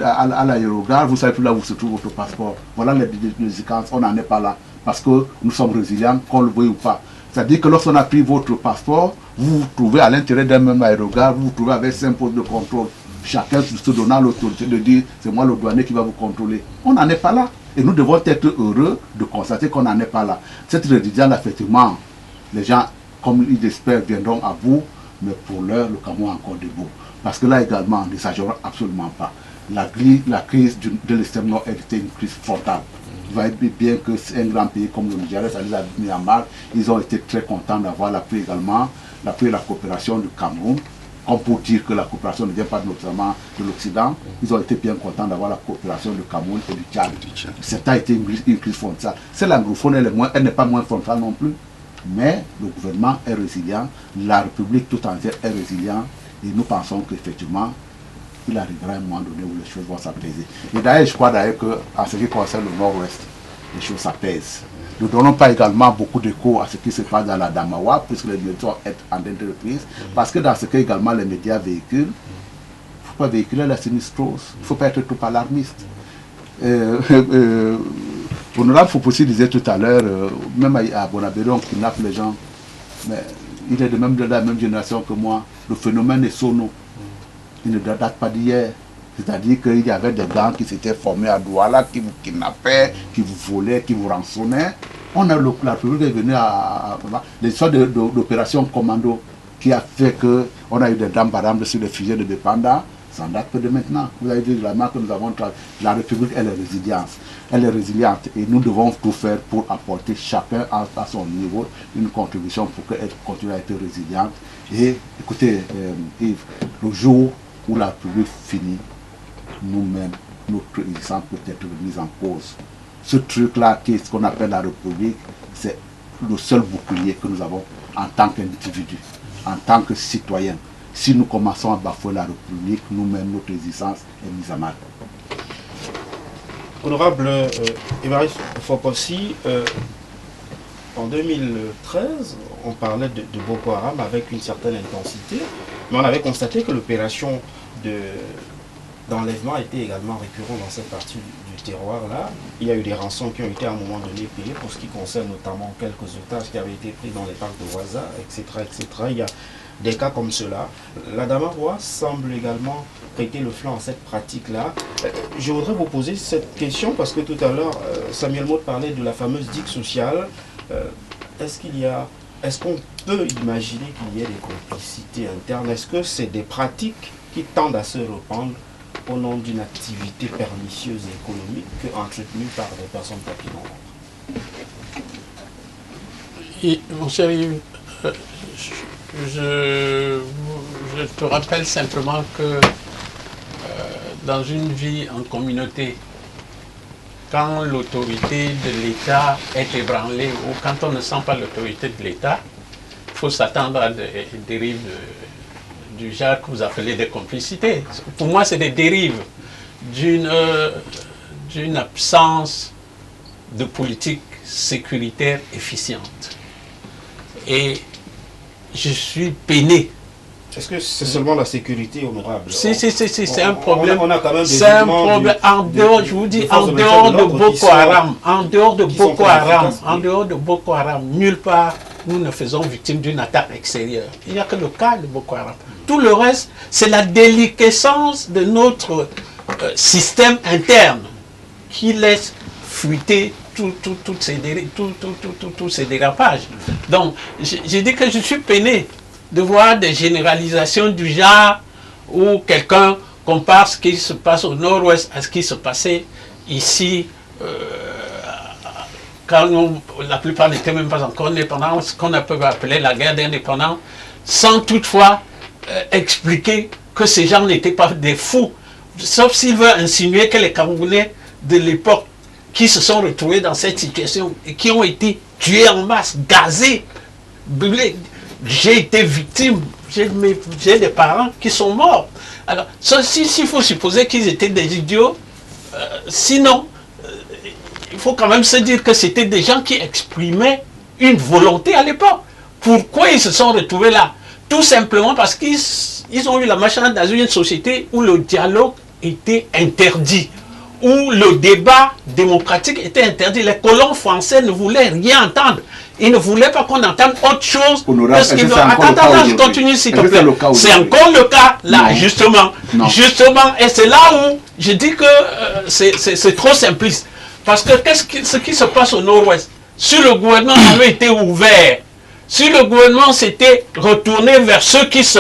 à l'aérogare, vous ne savez plus là où se trouve votre passeport. Voilà les séquences, on n'en est pas là. Parce que nous sommes résilients, qu'on le veuille ou pas. C'est-à-dire que lorsqu'on a pris votre passeport, vous vous trouvez à l'intérieur d'un même aérogare, vous vous trouvez avec 5 postes de contrôle. Chacun se donnant l'autorité de dire c'est moi le douanier qui va vous contrôler. On n'en est pas là. Et nous devons être heureux de constater qu'on n'en est pas là. Cette résilience, effectivement, les gens, comme ils l'espèrent, viendront à bout, mais pour l'heure, le Cameroun est encore debout. Parce que là également, ne s'agissera absolument pas. La crise de l'extrême nord était une crise frontale. Vous voyez bien que c'est un grand pays comme le Nigeria, ça les a mis en mal. Ils ont été très contents d'avoir l'appui également, l'appui et la coopération du Cameroun. Comme pour dire que la coopération ne vient pas notamment de l'Occident, ils ont été bien contents d'avoir la coopération du Cameroun et du Tchad. Ça a été une crise frontale. C'est l'anglophone, elle n'est pas moins frontale non plus. Mais le gouvernement est résilient, la République tout entière est résiliente, et nous pensons qu'effectivement, il arrivera un moment donné où les choses vont s'apaiser. Et d'ailleurs, je crois d'ailleurs qu'en ce qui concerne le Nord-Ouest, les choses s'apaisent. Nous ne donnons pas également beaucoup d'écho à ce qui se passe dans la Damawa, puisque les médias sont en entreprise, parce que dans ce cas également les médias véhiculent, il ne faut pas véhiculer la sinistrose, il ne faut pas être trop alarmiste. Honorable Foupoussi disait tout à l'heure, même à Bonabéry, on kidnappe les gens, mais il est de la même génération que moi. Le phénomène est sono, il ne date pas d'hier. C'est-à-dire qu'il y avait des gangs qui s'étaient formés à Douala, qui vous kidnappaient, qui vous volaient, qui vous rançonnaient. On a la République est venue à l'histoire d'opération commando qui a fait qu'on a eu des dames par exemple sur les fusées de Bépanda. Ça ne date que de maintenant. Vous avez vu la marque que nous avons travaillé. La République, elle est résiliente. Elle est résiliente et nous devons tout faire pour apporter chacun à son niveau une contribution pour qu'elle continue à être résiliente. Et écoutez, Yves, le jour où la République finit, nous-mêmes, notre existence peut être remise en cause. Ce truc-là, ce qu'on appelle la République, c'est le seul bouclier que nous avons en tant qu'individu, en tant que citoyen. Si nous commençons à bafouer la République, nous-mêmes, notre existence est mise à mal. Honorable Évariste Foupoussi, en 2013, on parlait de Boko Haram avec une certaine intensité, mais on avait constaté que l'opération d'enlèvement était également récurrent dans cette partie du terroir-là. Il y a eu des rançons qui ont été à un moment donné payées pour ce qui concerne notamment quelques otages qui avaient été pris dans les parcs de Ouaza, etc., etc. Il y a des cas comme cela. La Damawa semble également prêter le flanc à cette pratique-là. Je voudrais vous poser cette question parce que tout à l'heure, Samuel Mott parlait de la fameuse digue sociale. Est-ce qu'on peut imaginer qu'il y ait des complicités internes? Est-ce que c'est des pratiques qui tendent à se répandre au nom d'une activité pernicieuse et économique entretenue par des personnes papillons? Mon cher Yves, je te rappelle simplement que dans une vie en communauté, quand l'autorité de l'État est ébranlée ou quand on ne sent pas l'autorité de l'État, il faut s'attendre à des dérives du genre que vous appelez des complicités. Pour moi, c'est des dérives d'une absence de politique sécuritaire efficiente. Et je suis peiné. Est-ce que c'est seulement la sécurité, honorable? C'est un problème. On a quand même c'est un problème. En dehors, je vous dis, en dehors de Boko Haram, en dehors de Boko Haram, nulle part, nous ne faisons victime d'une attaque extérieure. Il n'y a que le cas de Boko Haram. Tout le reste, c'est la déliquescence de notre système interne qui laisse fuiter tous ces dérapages. Donc, j'ai dit que je suis peiné de voir des généralisations du genre où quelqu'un compare ce qui se passe au nord-ouest à ce qui se passait ici, quand la plupart n'étaient même pas encore indépendants, ce qu'on peut appeler la guerre d'indépendance, sans toutefois expliquer que ces gens n'étaient pas des fous, sauf s'il veut insinuer que les Camerounais de l'époque qui se sont retrouvés dans cette situation et qui ont été tués en masse, gazés, brûlés. J'ai été victime, j'ai des parents qui sont morts. Alors, s'il faut supposer qu'ils étaient des idiots, sinon, il faut quand même se dire que c'était des gens qui exprimaient une volonté à l'époque. Pourquoi ils se sont retrouvés là? Tout simplement parce qu'ils ont eu la machine dans une société où le dialogue était interdit, où le débat démocratique était interdit. Les colons français ne voulaient rien entendre. Ils ne voulaient pas qu'on entende autre chose. Attends, je continue s'il te plaît. C'est encore le cas là, non. Justement. Non. Justement, et c'est là où je dis que c'est trop simpliste. Parce que ce qui se passe au nord-ouest, si le gouvernement avait été ouvert, si le gouvernement s'était retourné vers ceux qui se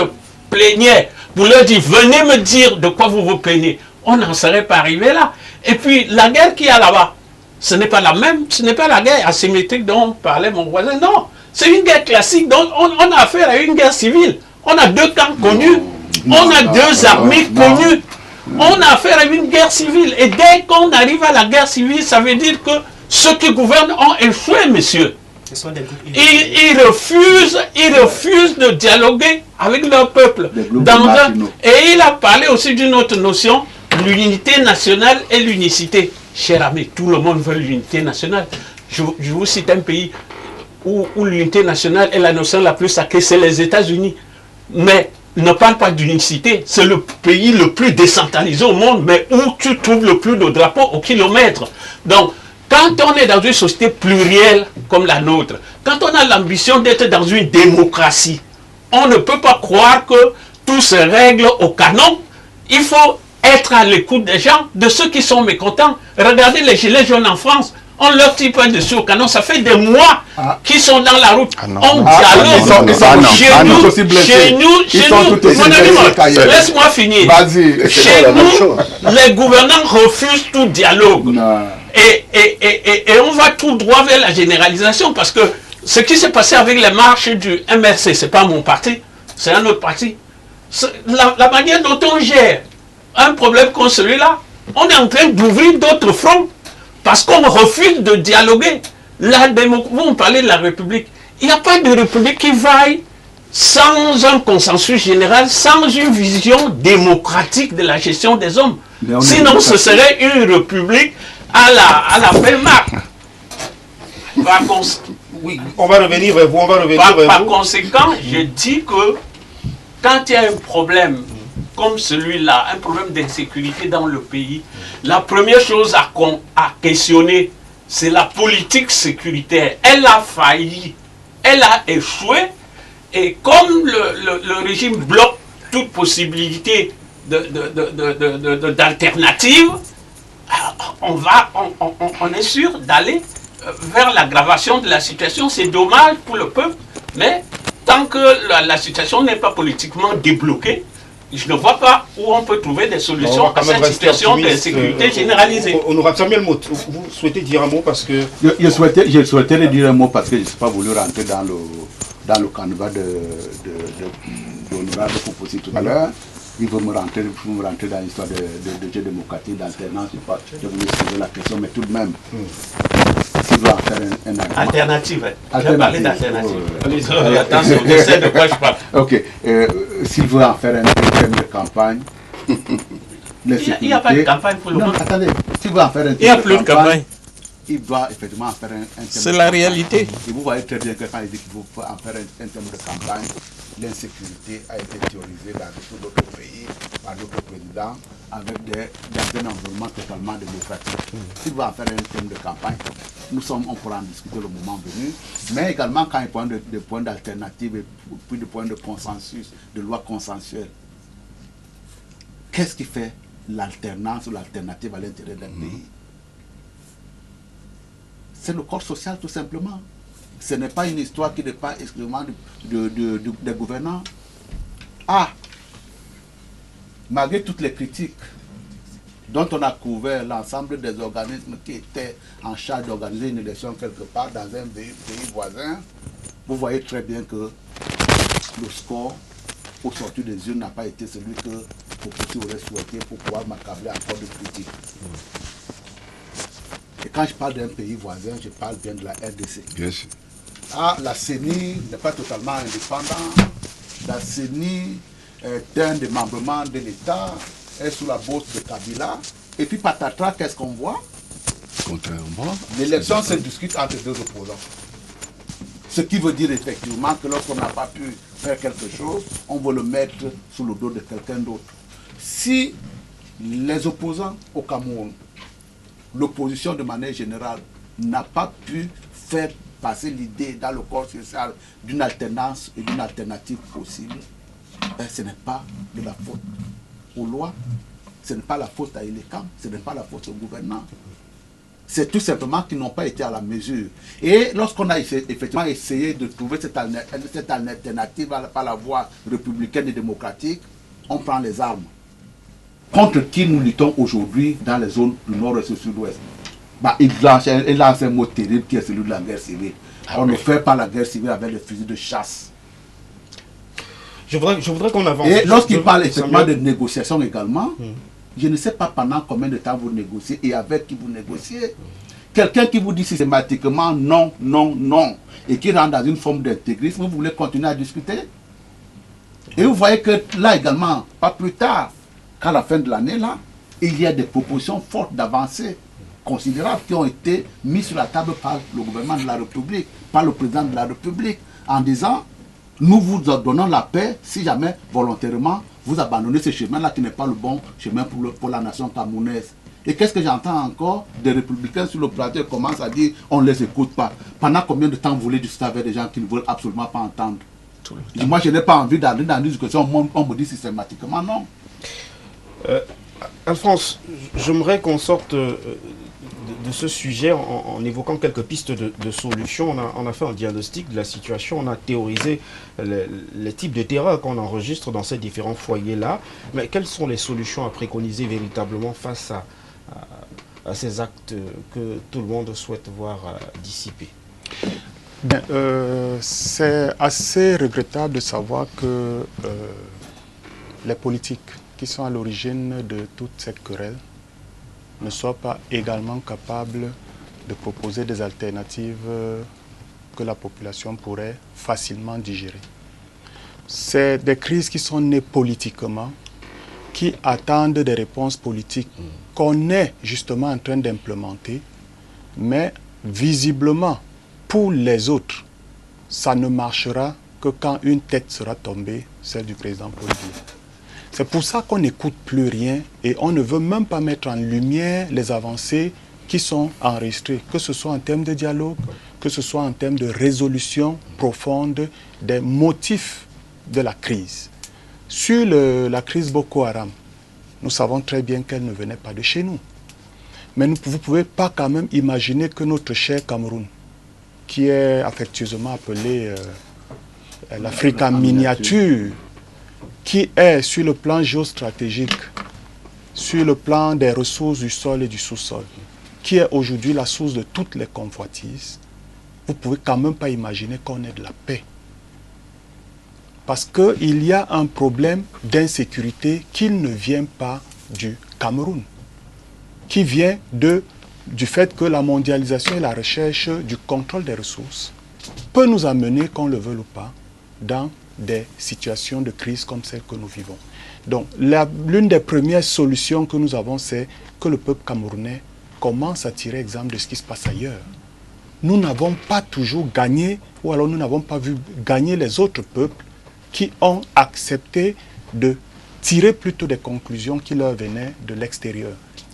plaignaient, vous leur dites, venez me dire de quoi vous vous plaignez, on n'en serait pas arrivé là. Et puis, la guerre qu'il y a là-bas, ce n'est pas la même, ce n'est pas la guerre asymétrique dont parlait mon voisin, non. C'est une guerre classique, donc on a affaire à une guerre civile. On a deux camps connus, on a deux armées connues. On a affaire à une guerre civile. Et dès qu'on arrive à la guerre civile, ça veut dire que ceux qui gouvernent ont échoué, messieurs. Ils refusent de dialoguer avec leur peuple. Et il a parlé aussi d'une autre notion, l'unité nationale et l'unicité. Cher ami, tout le monde veut l'unité nationale. Je vous cite un pays où l'unité nationale est la notion la plus sacrée, c'est les États-Unis. Mais ne parle pas d'unicité, c'est le pays le plus décentralisé au monde, mais où tu trouves le plus de drapeaux au kilomètre. Donc, quand on est dans une société plurielle comme la nôtre, quand on a l'ambition d'être dans une démocratie, on ne peut pas croire que tout se règle au canon. Il faut être à l'écoute des gens, de ceux qui sont mécontents. Regardez les gilets jaunes en France. On leur tire pas dessus au canon. Ça fait des mois qu'ils sont dans la route. On dialogue. Chez nous, laisse-moi finir. Chez nous, les gouvernants refusent tout dialogue. Et on va tout droit vers la généralisation, parce que ce qui s'est passé avec les marches du MRC, c'est pas mon parti, c'est un autre parti. La manière dont on gère un problème comme celui-là, on est en train d'ouvrir d'autres fronts. Parce qu'on refuse de dialoguer. Vous parlez de la République. Il n'y a pas de République qui vaille sans un consensus général, sans une vision démocratique de la gestion des hommes. Sinon, ce serait une République à la belle marque. Oui, on va revenir vers vous, Par conséquent, je dis que quand il y a un problème comme celui-là, un problème d'insécurité dans le pays, la première chose à questionner, c'est la politique sécuritaire. Elle a failli, elle a échoué, et comme le régime bloque toute possibilité d'alternative, on est sûr d'aller vers l'aggravation de la situation. C'est dommage pour le peuple, mais tant que la situation n'est pas politiquement débloquée, je ne vois pas où on peut trouver des solutions à cette situation d'insécurité généralisée. Honorable Samuel Mout, vous souhaitez dire un mot parce que... Je souhaitais dire un mot parce que je ne suis pas voulu rentrer dans le canevas de l'honorable proposé tout à l'heure. Il faut me rentrer dans l'histoire de jeu démocratique, d'alternance. Je voulais poser la question, mais tout de même, s'il doit faire un argument. Alternative. Je vais parler d'alternative. Attention, je sais de quoi je parle. Ok. S'il veut en faire un thème de campagne, il n'y a pas de campagne pour le moment. Attendez, s'il veut en faire un thème de campagne, il doit effectivement en faire un thème. C'est la réalité. Et vous voyez très bien que quand il dit qu'il faut en faire un thème de campagne, l'insécurité a été théorisée dans tous d'autres pays, par d'autres présidents, dans un environnement totalement démocratique. S'il va en faire un thème de campagne, on pourra en discuter le moment venu, mais également quand il prend des points d'alternative et puis des points de consensus, de loi consensuelle. Qu'est-ce qui fait l'alternance ou l'alternative à l'intérêt d'un pays. C'est le corps social tout simplement. Ce n'est pas une histoire qui n'est pas exclusivement des gouvernants. Malgré toutes les critiques dont on a couvert l'ensemble des organismes qui étaient en charge d'organiser une élection quelque part dans un pays voisin, vous voyez très bien que le score au sortir des urnes n'a pas été celui que Poposi aurait souhaité pour pouvoir m'accabler encore de critiques. Et quand je parle d'un pays voisin, je parle bien de la RDC. Bien sûr. La CENI n'est pas totalement indépendante. La CENI est un démembrement de l'État, est sous la bosse de Kabila. Et puis patatras, qu'est-ce qu'on voit? Contrairement. L'élection se discute entre deux opposants. Ce qui veut dire effectivement que lorsqu'on n'a pas pu faire quelque chose, on veut le mettre sous le dos de quelqu'un d'autre. Si les opposants au Cameroun, l'opposition de manière générale, n'a pas pu faire passer l'idée dans le corps social d'une alternance et d'une alternative possible, ce n'est pas de la faute aux lois, ce n'est pas la faute à Ilekam, ce n'est pas la faute au gouvernement. C'est tout simplement qu'ils n'ont pas été à la mesure. Et lorsqu'on a effectivement essayé de trouver cette alternative par la voie républicaine et démocratique, on prend les armes. Contre qui nous luttons aujourd'hui dans les zones du nord et du sud-ouest? Il lance un mot terrible qui est celui de la guerre civile. On ne fait pas la guerre civile avec des fusils de chasse. Je voudrais qu'on avance. Et lorsqu'il parle effectivement de négociation également, je ne sais pas pendant combien de temps vous négociez et avec qui vous négociez. Quelqu'un qui vous dit systématiquement non, non, non, et qui rentre dans une forme d'intégrisme, vous voulez continuer à discuter. Et vous voyez que là également, pas plus tard qu'à la fin de l'année, là, il y a des propositions fortes d'avancées considérables qui ont été mises sur la table par le gouvernement de la République, par le président de la République, en disant nous vous donnons la paix si jamais volontairement vous abandonnez ce chemin-là qui n'est pas le bon chemin pour la nation camerounaise. Et qu'est-ce que j'entends encore? Des républicains sur le plateau commencent à dire on ne les écoute pas. Pendant combien de temps vous voulez discuter avec des gens qui ne veulent absolument pas entendre? Moi je n'ai pas envie d'aller dans une discussion, on me dit systématiquement non. Alphonse, j'aimerais qu'on sorte de ce sujet en évoquant quelques pistes de solutions. On a fait un diagnostic de la situation, on a théorisé les types de terreur qu'on enregistre dans ces différents foyers-là. Mais quelles sont les solutions à préconiser véritablement face à ces actes que tout le monde souhaite voir dissipés? C'est assez regrettable de savoir que les politiques qui sont à l'origine de toute cette querelle ne soient pas également capables de proposer des alternatives que la population pourrait facilement digérer. C'est des crises qui sont nées politiquement, qui attendent des réponses politiques qu'on est justement en train d'implémenter, mais visiblement, pour les autres, ça ne marchera que quand une tête sera tombée, celle du président Paul Biya. C'est pour ça qu'on n'écoute plus rien et on ne veut même pas mettre en lumière les avancées qui sont enregistrées, que ce soit en termes de dialogue, que ce soit en termes de résolution profonde des motifs de la crise. Sur la crise Boko Haram, nous savons très bien qu'elle ne venait pas de chez nous. Mais vous ne pouvez pas quand même imaginer que notre cher Cameroun, qui est affectueusement appelé l'Afrique en miniature, qui est sur le plan géostratégique, sur le plan des ressources du sol et du sous-sol, qui est aujourd'hui la source de toutes les convoitises, vous ne pouvez quand même pas imaginer qu'on ait de la paix. Parce qu'il y a un problème d'insécurité qui ne vient pas du Cameroun, qui vient du fait que la mondialisation et la recherche du contrôle des ressources peut nous amener, qu'on le veuille ou pas, dans des situations de crise comme celle que nous vivons. Donc, l'une des premières solutions que nous avons, c'est que le peuple camerounais commence à tirer exemple de ce qui se passe ailleurs. Nous n'avons pas toujours gagné, ou alors nous n'avons pas vu gagner les autres peuples qui ont accepté de tirer plutôt des conclusions qui leur venaient de l'extérieur.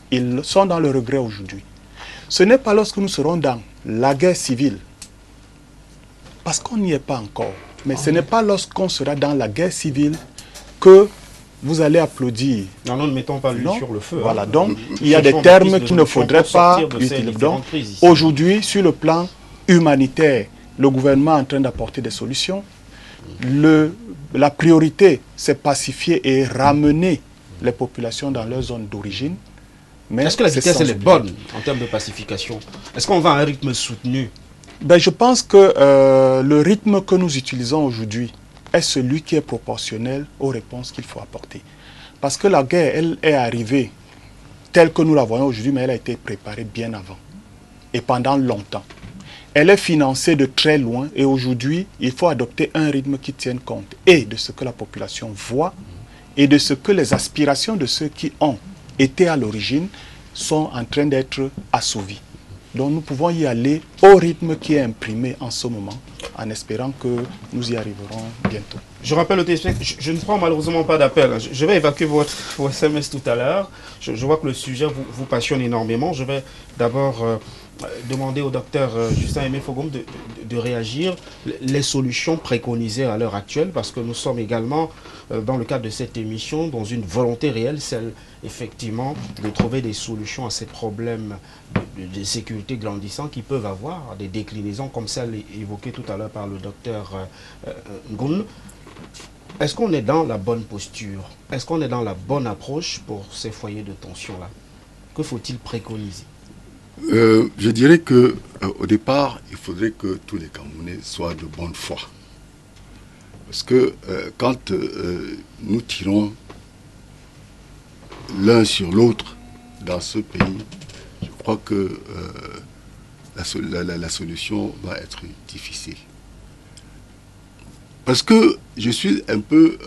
Ils sont dans le regret aujourd'hui. Ce n'est pas lorsque nous serons dans la guerre civile, parce qu'on n'y est pas encore, mais ce n'est pas lorsqu'on sera dans la guerre civile que vous allez applaudir. Non, nous ne mettons pas l'huile Non. sur le feu. Voilà, hein. donc Nous il y a des cherchons termes pistes de qu'il ne solutions faudrait pour pas sortir de ces utiliser. différentes Donc, crises ici. aujourd'hui, sur le plan humanitaire, le gouvernement est en train d'apporter des solutions. La priorité, c'est pacifier et ramener les populations dans leur zone d'origine. Mais Est-ce que la c'est vitesse sans elle est oublier. bonne en termes de pacification? Est-ce qu'on va à un rythme soutenu? Ben, je pense que le rythme que nous utilisons aujourd'hui est celui qui est proportionnel aux réponses qu'il faut apporter. Parce que la guerre, elle est arrivée telle que nous la voyons aujourd'hui, mais elle a été préparée bien avant et pendant longtemps. Elle est financée de très loin et aujourd'hui, il faut adopter un rythme qui tienne compte et de ce que la population voit et de ce que les aspirations de ceux qui ont été à l'origine sont en train d'être assouvies. Donc nous pouvons y aller au rythme qui est imprimé en ce moment, en espérant que nous y arriverons bientôt. Je rappelle au téléspectateur, je ne prends malheureusement pas d'appel. Je vais évacuer vos SMS tout à l'heure. Je vois que le sujet vous passionne énormément. Je vais d'abord demander au docteur Justin Aimé Fogom de réagir. Les solutions préconisées à l'heure actuelle, parce que nous sommes également, dans le cadre de cette émission, dans une volonté réelle, celle effectivement de trouver des solutions à ces problèmes de sécurité grandissants qui peuvent avoir des déclinaisons comme celle évoquée tout à l'heure par le docteur Ngoun. Est-ce qu'on est dans la bonne posture? Est-ce qu'on est dans la bonne approche pour ces foyers de tension-là? Que faut-il préconiser? Je dirais que au départ, il faudrait que tous les Camerounais soient de bonne foi. Parce que quand nous tirons l'un sur l'autre dans ce pays, je crois que la solution va être difficile. Parce que je suis un peu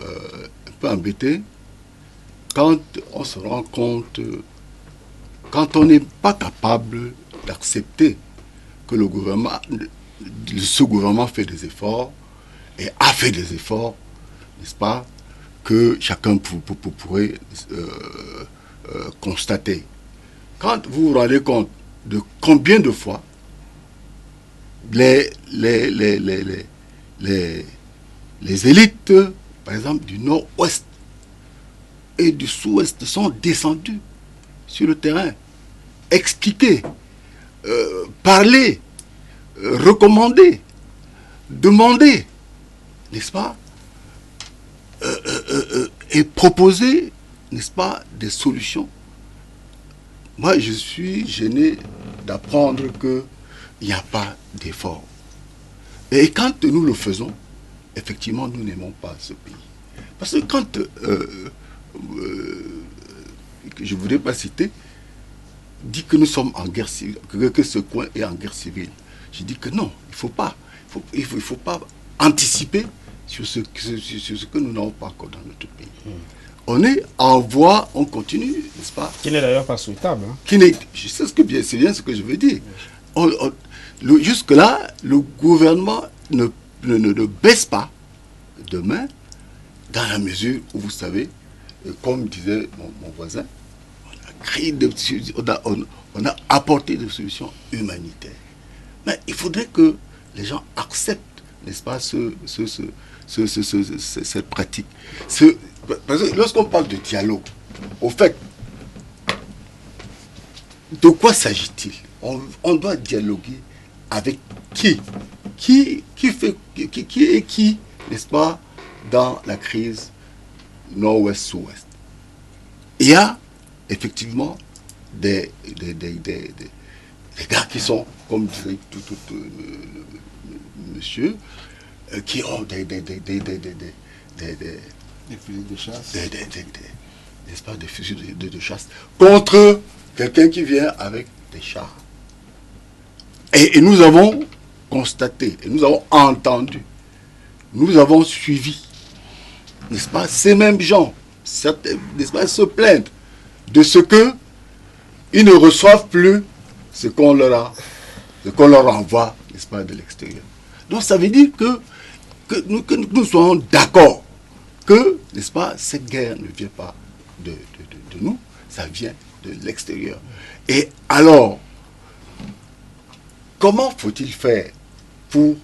embêté quand on se rend compte, quand on n'est pas capable d'accepter que ce gouvernement fait des efforts et a fait des efforts, n'est-ce pas, que chacun pourrait constater. Quand vous vous rendez compte de combien de fois les élites, par exemple, du nord-ouest et du sud-ouest sont descendues sur le terrain, expliquer, parler, recommander, demander, n'est-ce pas, et proposer, n'est-ce pas, des solutions. Moi, je suis gêné d'apprendre qu'il n'y a pas d'effort. Et quand nous le faisons, effectivement, nous n'aimons pas ce pays. Parce que quand, je ne voudrais pas citer, dit que nous sommes en guerre civile, que ce coin est en guerre civile. Je dis que non, il ne faut pas anticiper sur ce que nous n'avons pas encore dans notre pays. On est en voie, on continue, n'est-ce pas? Qui n'est d'ailleurs pas souhaitable. Hein? Je sais c'est bien ce que je veux dire. Jusque-là, le gouvernement ne baisse pas de main, dans la mesure où, vous savez, comme disait mon voisin, on a apporté des solutions humanitaires. Mais il faudrait que les gens acceptent, n'est-ce pas, cette pratique. Parce que lorsqu'on parle de dialogue, au fait, de quoi s'agit-il? On doit dialoguer avec qui? Qui est qui, n'est-ce pas, dans la crise nord-ouest-sud-ouest? Il y a effectivement des gars qui sont, comme disait tout monsieur, qui ont des fusils de chasse, n'est-ce pas, des fusils de chasse contre quelqu'un qui vient avec des chars. Et nous avons constaté, et nous avons entendu, nous avons suivi, n'est-ce pas, ces mêmes gens, n'est-ce pas, se plaindre de ce que ils ne reçoivent plus ce qu'on leur envoie, n'est-ce pas, de l'extérieur. Donc ça veut dire que nous soyons d'accord que, n'est-ce pas, cette guerre ne vient pas de nous, ça vient de l'extérieur. Et alors, comment faut-il faire pour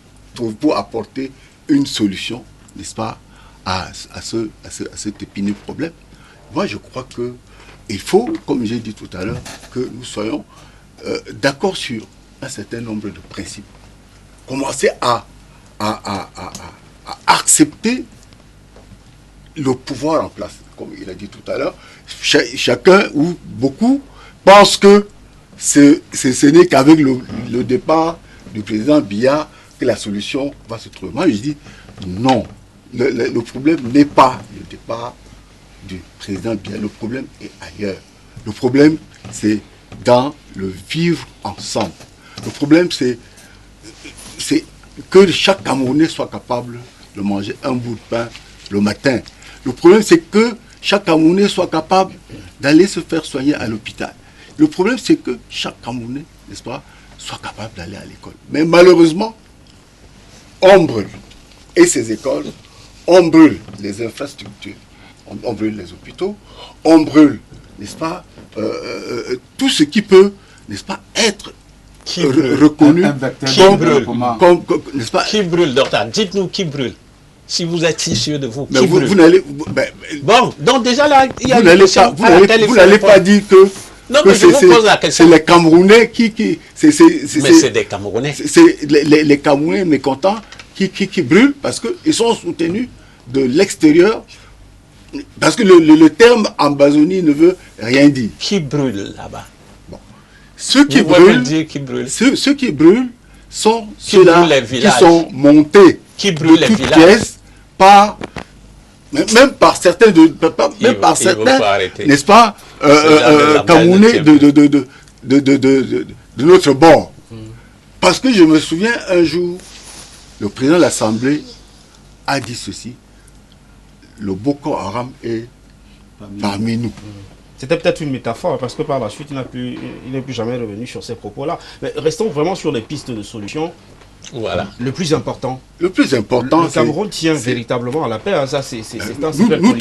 apporter une solution, n'est-ce pas, à cet épineux problème. Moi, je crois que il faut, comme j'ai dit tout à l'heure, que nous soyons d'accord sur un certain nombre de principes. Commencer à accepter le pouvoir en place. Comme il a dit tout à l'heure, chacun ou beaucoup pensent que ce n'est qu'avec le départ du président Biya que la solution va se trouver. Moi, je dis non. Le problème n'est pas le départ du président Biya. Le problème est ailleurs. Le problème, c'est dans le vivre ensemble. Le problème, c'est que chaque Camerounais soit capable de manger un bout de pain le matin. Le problème, c'est que chaque Camerounais soit capable d'aller se faire soigner à l'hôpital. Le problème, c'est que chaque Camerounais, n'est-ce pas, soit capable d'aller à l'école. Mais malheureusement, on brûle. Et ces écoles, on brûle les infrastructures, on brûle les hôpitaux, on brûle, n'est-ce pas, tout ce qui peut, n'est-ce pas, être reconnu comme, n'est-ce pas. Qui brûle, docteur? Dites-nous qui brûle. Si vous êtes si sûr de vous, mais qui vous, brûle? vous n'allez... Bon, donc déjà là, il y a vous n'allez pas dire que... Non, mais je vous pose la question. C'est les Camerounais qui mais c'est des Camerounais. C'est les Camerounais mécontents qui brûlent parce qu'ils sont soutenus de l'extérieur. Parce que le terme Ambazonie ne veut rien dire. Qui brûle là-bas? Bon. Ceux qui brûlent sont ceux-là qui sont montés de toutes pièces par... Même par certains, n'est-ce pas, Camerounais de notre bord. Parce que je me souviens un jour, le président de l'Assemblée a dit ceci: le Boko Haram est parmi nous. C'était peut-être une métaphore, parce que par la suite, il n'est plus jamais revenu sur ces propos-là. Mais restons vraiment sur les pistes de solution. Voilà. Le plus important. Le Cameroun tient véritablement à la paix. Hein, ça, c'est un nous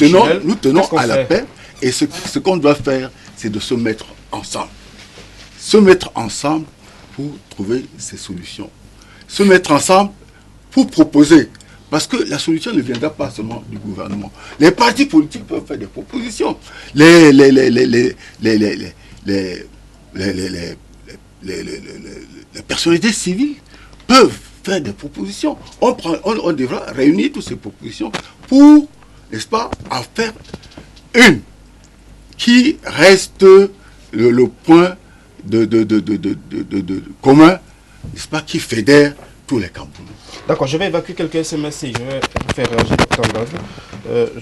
tenons à la paix. Et ce qu'on doit faire, c'est de se mettre ensemble. Se mettre ensemble pour trouver ces solutions. Se mettre ensemble pour proposer. Parce que la solution ne viendra pas seulement du gouvernement. Les partis politiques peuvent faire des propositions. Les personnalités civiles peuvent faire des propositions. On devra réunir toutes ces propositions pour, n'est-ce pas, en faire une qui reste le point de commun, n'est-ce pas, qui fédère tous les Camerounais. D'accord, je vais évacuer quelques SMS et je vais faire réagir Dr. Love.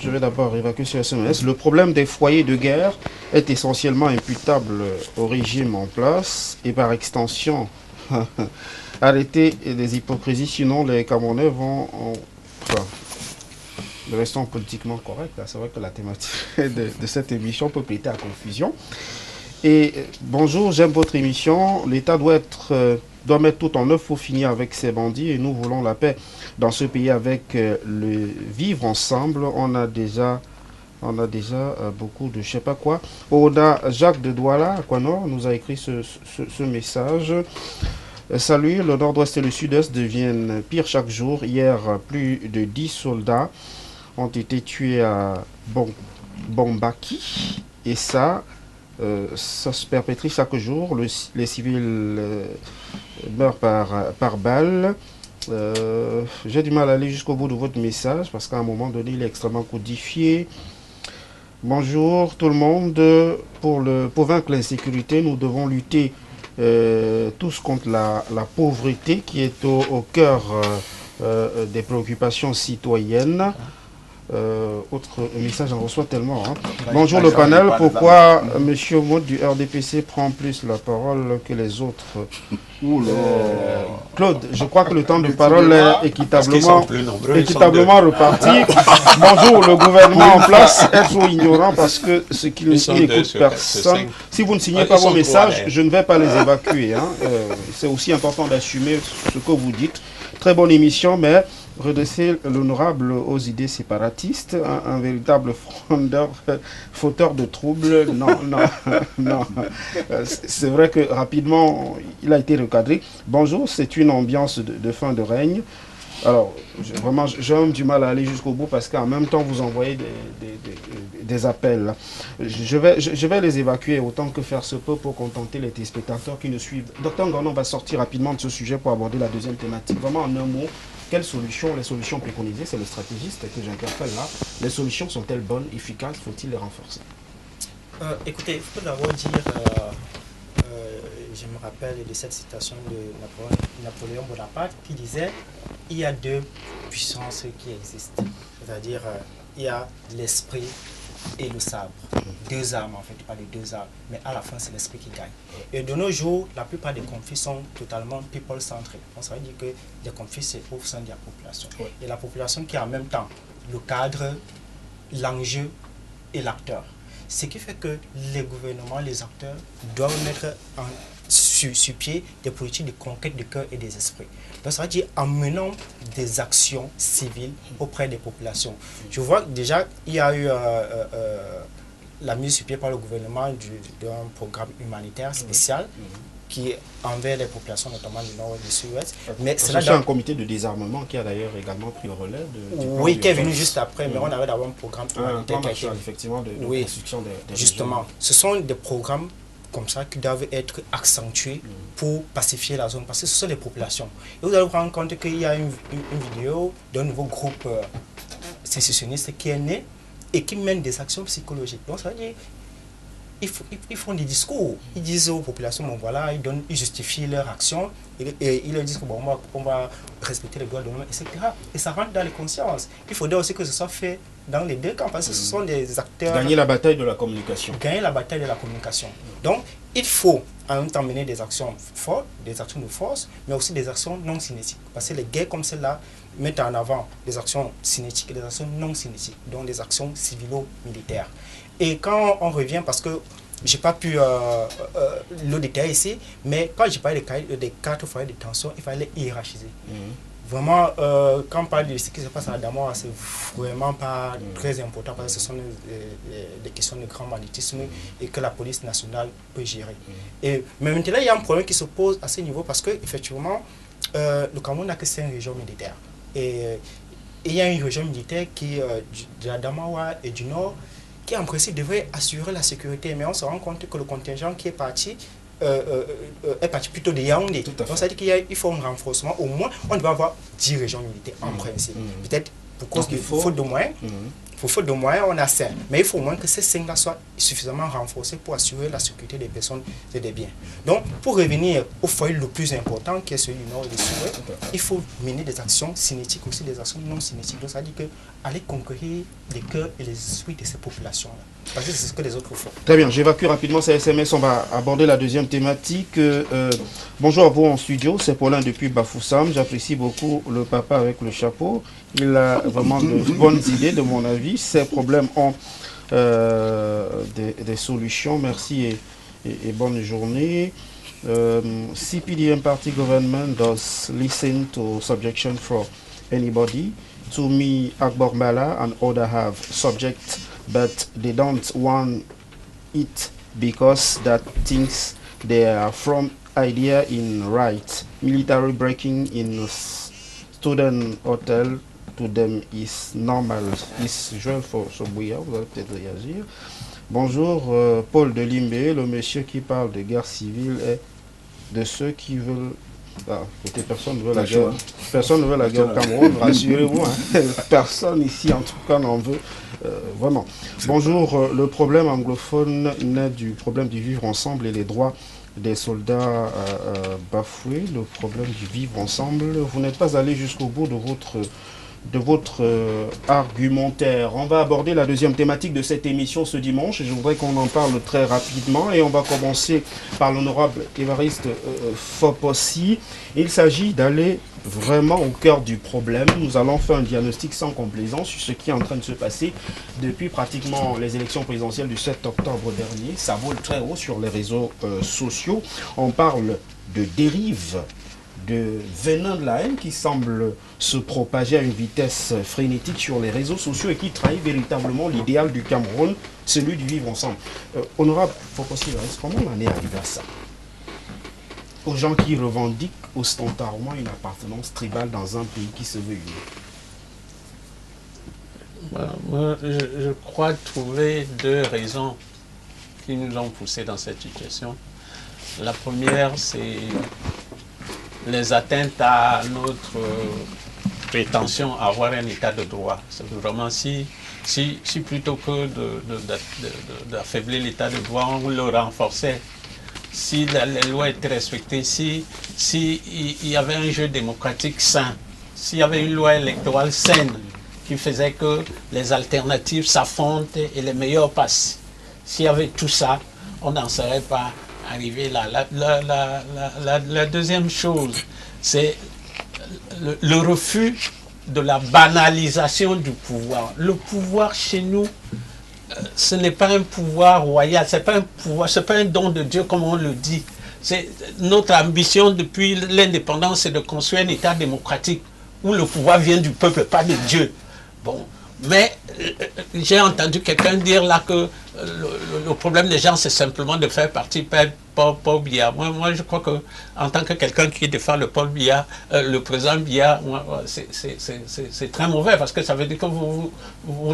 Je vais d'abord évacuer ce SMS. Le problème des foyers de guerre est essentiellement imputable au régime en place et par extension arrêter les hypocrisies, sinon les Camerounais vont... restons politiquement corrects. C'est vrai que la thématique de cette émission peut prêter à confusion. Et bonjour, j'aime votre émission. L'État doit mettre tout en œuvre pour finir avec ces bandits et nous voulons la paix dans ce pays avec le vivre ensemble. On a déjà beaucoup de je sais pas quoi. Oda Jacques de Douala, Aquanor, nous a écrit ce message. Salut, le nord-ouest et le sud-est deviennent pires chaque jour. Hier, plus de 10 soldats ont été tués à Bombaki. Et ça se perpétue chaque jour. Les civils meurent par balle. J'ai du mal à aller jusqu'au bout de votre message parce qu'à un moment donné, il est extrêmement codifié. Bonjour tout le monde. Pour vaincre l'insécurité, nous devons lutter tous contre la pauvreté qui est au cœur des préoccupations citoyennes. Autre message, j'en reçois tellement. Hein. Bonjour le panel, pourquoi M. Maud du RDPC prend plus la parole que les autres? Claude, je crois que le temps de parole est équitablement reparti. Bonjour, le gouvernement en place est trop ignorant parce que ce qui n'écoute personne. Si vous ne signez pas vos messages, je ne vais pas les évacuer. Hein. C'est aussi important d'assumer ce que vous dites. Très bonne émission, mais redresser l'honorable aux idées séparatistes, un véritable frondeur, fauteur de troubles. Non. C'est vrai que rapidement, il a été recadré. Bonjour, c'est une ambiance de fin de règne. Alors, vraiment, j'ai même du mal à aller jusqu'au bout parce qu'en même temps, vous envoyez des appels. Là. Je vais les évacuer autant que faire se peut pour contenter les téléspectateurs qui nous suivent. Docteur Ngono va sortir rapidement de ce sujet pour aborder la deuxième thématique. Vraiment, en un mot, quelles solutions, les solutions préconisées, c'est le stratégiste que j'interpelle là. Les solutions sont-elles bonnes, efficaces, faut-il les renforcer? Écoutez, il faut d'abord dire, je me rappelle de cette citation de Napoléon Bonaparte qui disait il y a deux puissances qui existent, c'est-à-dire il y a l'esprit et le sabre. Deux armes en fait, pas les deux armes, mais à la fin c'est l'esprit qui gagne. Et de nos jours, la plupart des conflits sont totalement people-centrés. Ça veut dire que les conflits c'est au sein de la population. Et la population qui est en même temps le cadre, l'enjeu et l'acteur. Ce qui fait que les gouvernements, les acteurs doivent mettre sur pied des politiques de conquête du cœur et des esprits. Donc ça veut dire en menant des actions civiles auprès des populations. Je vois que déjà il y a eu la mise sur pied par le gouvernement d'un programme humanitaire spécial qui est envers les populations, notamment du nord et du sud-ouest. Mais c'est un comité de désarmement qui a d'ailleurs également pris le relais. Oui, qui est venu juste après, mais on avait d'abord un programme humanitaire qui a été... effectivement, de construction des justement, régions. Ce sont des programmes comme ça qui doivent être accentués pour pacifier la zone, parce que ce sont des populations. Et vous allez vous rendre compte qu'il y a une vidéo d'un nouveau groupe sécessionniste qui est né et qui mène des actions psychologiques. Donc ça veut dire ils font des discours, ils disent aux populations, bon voilà, ils justifient leur action, et ils leur disent que bon, on va respecter les droits de l'homme, etc. Et ça rentre dans les consciences. Il faudrait aussi que ce soit fait dans les deux camps, parce que ce sont des acteurs... Gagner la bataille de la communication. Gagner la bataille de la communication. Donc, il faut en même temps mener des actions fortes, des actions de force, mais aussi des actions non cinétiques. Parce que les guerres comme celle-là mettent en avant des actions cinétiques et des actions non cinétiques, donc des actions civilo-militaires. Et quand on revient, parce que je n'ai pas pu le détailler ici, mais quand j'ai parlé des 4 foyers de tension, il fallait hiérarchiser. Vraiment, quand on parle de ce qui se passe à Damara, c'est vraiment pas très important parce que ce sont des questions de grand banditisme et que la police nationale peut gérer. Mais maintenant, il y a un problème qui se pose à ce niveau parce qu'effectivement, le Cameroun n'a que 5 régions militaires. Et il y a une région militaire qui de la Damara et du Nord qui en principe devrait assurer la sécurité. Mais on se rend compte que le contingent qui est parti plutôt de Yaoundé. Donc ça veut dire qu'il faut un renforcement. Au moins, on doit avoir 10 régions militaires en principe. Peut-être pour cause de faute de moyens. Pour faute de moyens, on a 5. Mais il faut au moins que ces 5-là soient suffisamment renforcés pour assurer la sécurité des personnes et des biens. Donc, pour revenir au foyer le plus important, qui est celui du Nord et du Sud, il faut mener des actions cinétiques, aussi des actions non cinétiques. Donc, ça veut dire aller conquérir les cœurs et les esprits de ces populations-là. Parce que c'est ce que les autres font. Très bien, j'évacue rapidement ces SMS. On va aborder la deuxième thématique. Bonjour à vous en studio, c'est Paulin depuis Bafoussam. J'apprécie beaucoup le papa avec le chapeau. Il a vraiment de bonnes idées, de mon avis. Ces problèmes ont des solutions. Merci et bonne journée. CPDM Party government does listen to subjection for anybody. To me, Akbar Mala and others have subject, but they don't want it because that thinks they are from idea in right. Military breaking in student hotel to them is normal. Is Joël Sobouya, vous allez peut-être réagir. Bonjour, Paul de Limbé, le monsieur qui parle de guerre civile est de ceux qui veulent... Ah, écoutez, personne ne veut la guerre. Personne ne veut la guerre au Cameroun, rassurez-vous. Hein. Personne ici, en tout cas, n'en veut vraiment. Bonjour, le problème anglophone naît du problème du vivre ensemble et les droits des soldats bafoués. Le problème du vivre ensemble. Vous n'êtes pas allé jusqu'au bout de votre argumentaire. On va aborder la deuxième thématique de cette émission ce dimanche. Je voudrais qu'on en parle très rapidement et on va commencer par l'honorable Évariste Fopossi. Il s'agit d'aller vraiment au cœur du problème. Nous allons faire un diagnostic sans complaisance sur ce qui est en train de se passer depuis pratiquement les élections présidentielles du 7 octobre dernier. Ça vole très haut sur les réseaux sociaux. On parle de dérive, de venin de la haine qui semble se propager à une vitesse frénétique sur les réseaux sociaux et qui trahit véritablement l'idéal du Cameroun, celui du vivre ensemble. Honorable Fopossi, comment on en est arrivé à ça? aux gens qui revendiquent ostentatoire une appartenance tribale dans un pays qui se veut uni? Moi, je crois trouver deux raisons qui nous ont poussés dans cette situation. La première, c'est les atteintes à notre prétention à avoir un état de droit. C'est vraiment si plutôt que d'affaiblir l'état de droit, on le renforçait. Si les lois étaient respectées, si il y avait un jeu démocratique sain, s'il y avait une loi électorale saine qui faisait que les alternatives s'affrontent et les meilleurs passent. S'il y avait tout ça, on n'en serait pas arrivé là. La deuxième chose, c'est le refus de la banalisation du pouvoir. Le pouvoir chez nous, ce n'est pas un pouvoir royal, c'est pas un pouvoir, c'est pas un don de Dieu comme on le dit. C'est notre ambition depuis l'indépendance, c'est de construire un État démocratique où le pouvoir vient du peuple, pas de Dieu. Bon, mais j'ai entendu quelqu'un dire là que le problème des gens, c'est simplement de faire partie Paul Biya. Moi, je crois que en tant que quelqu'un qui défend le Paul Biya, le président Biya, c'est très mauvais parce que ça veut dire que vous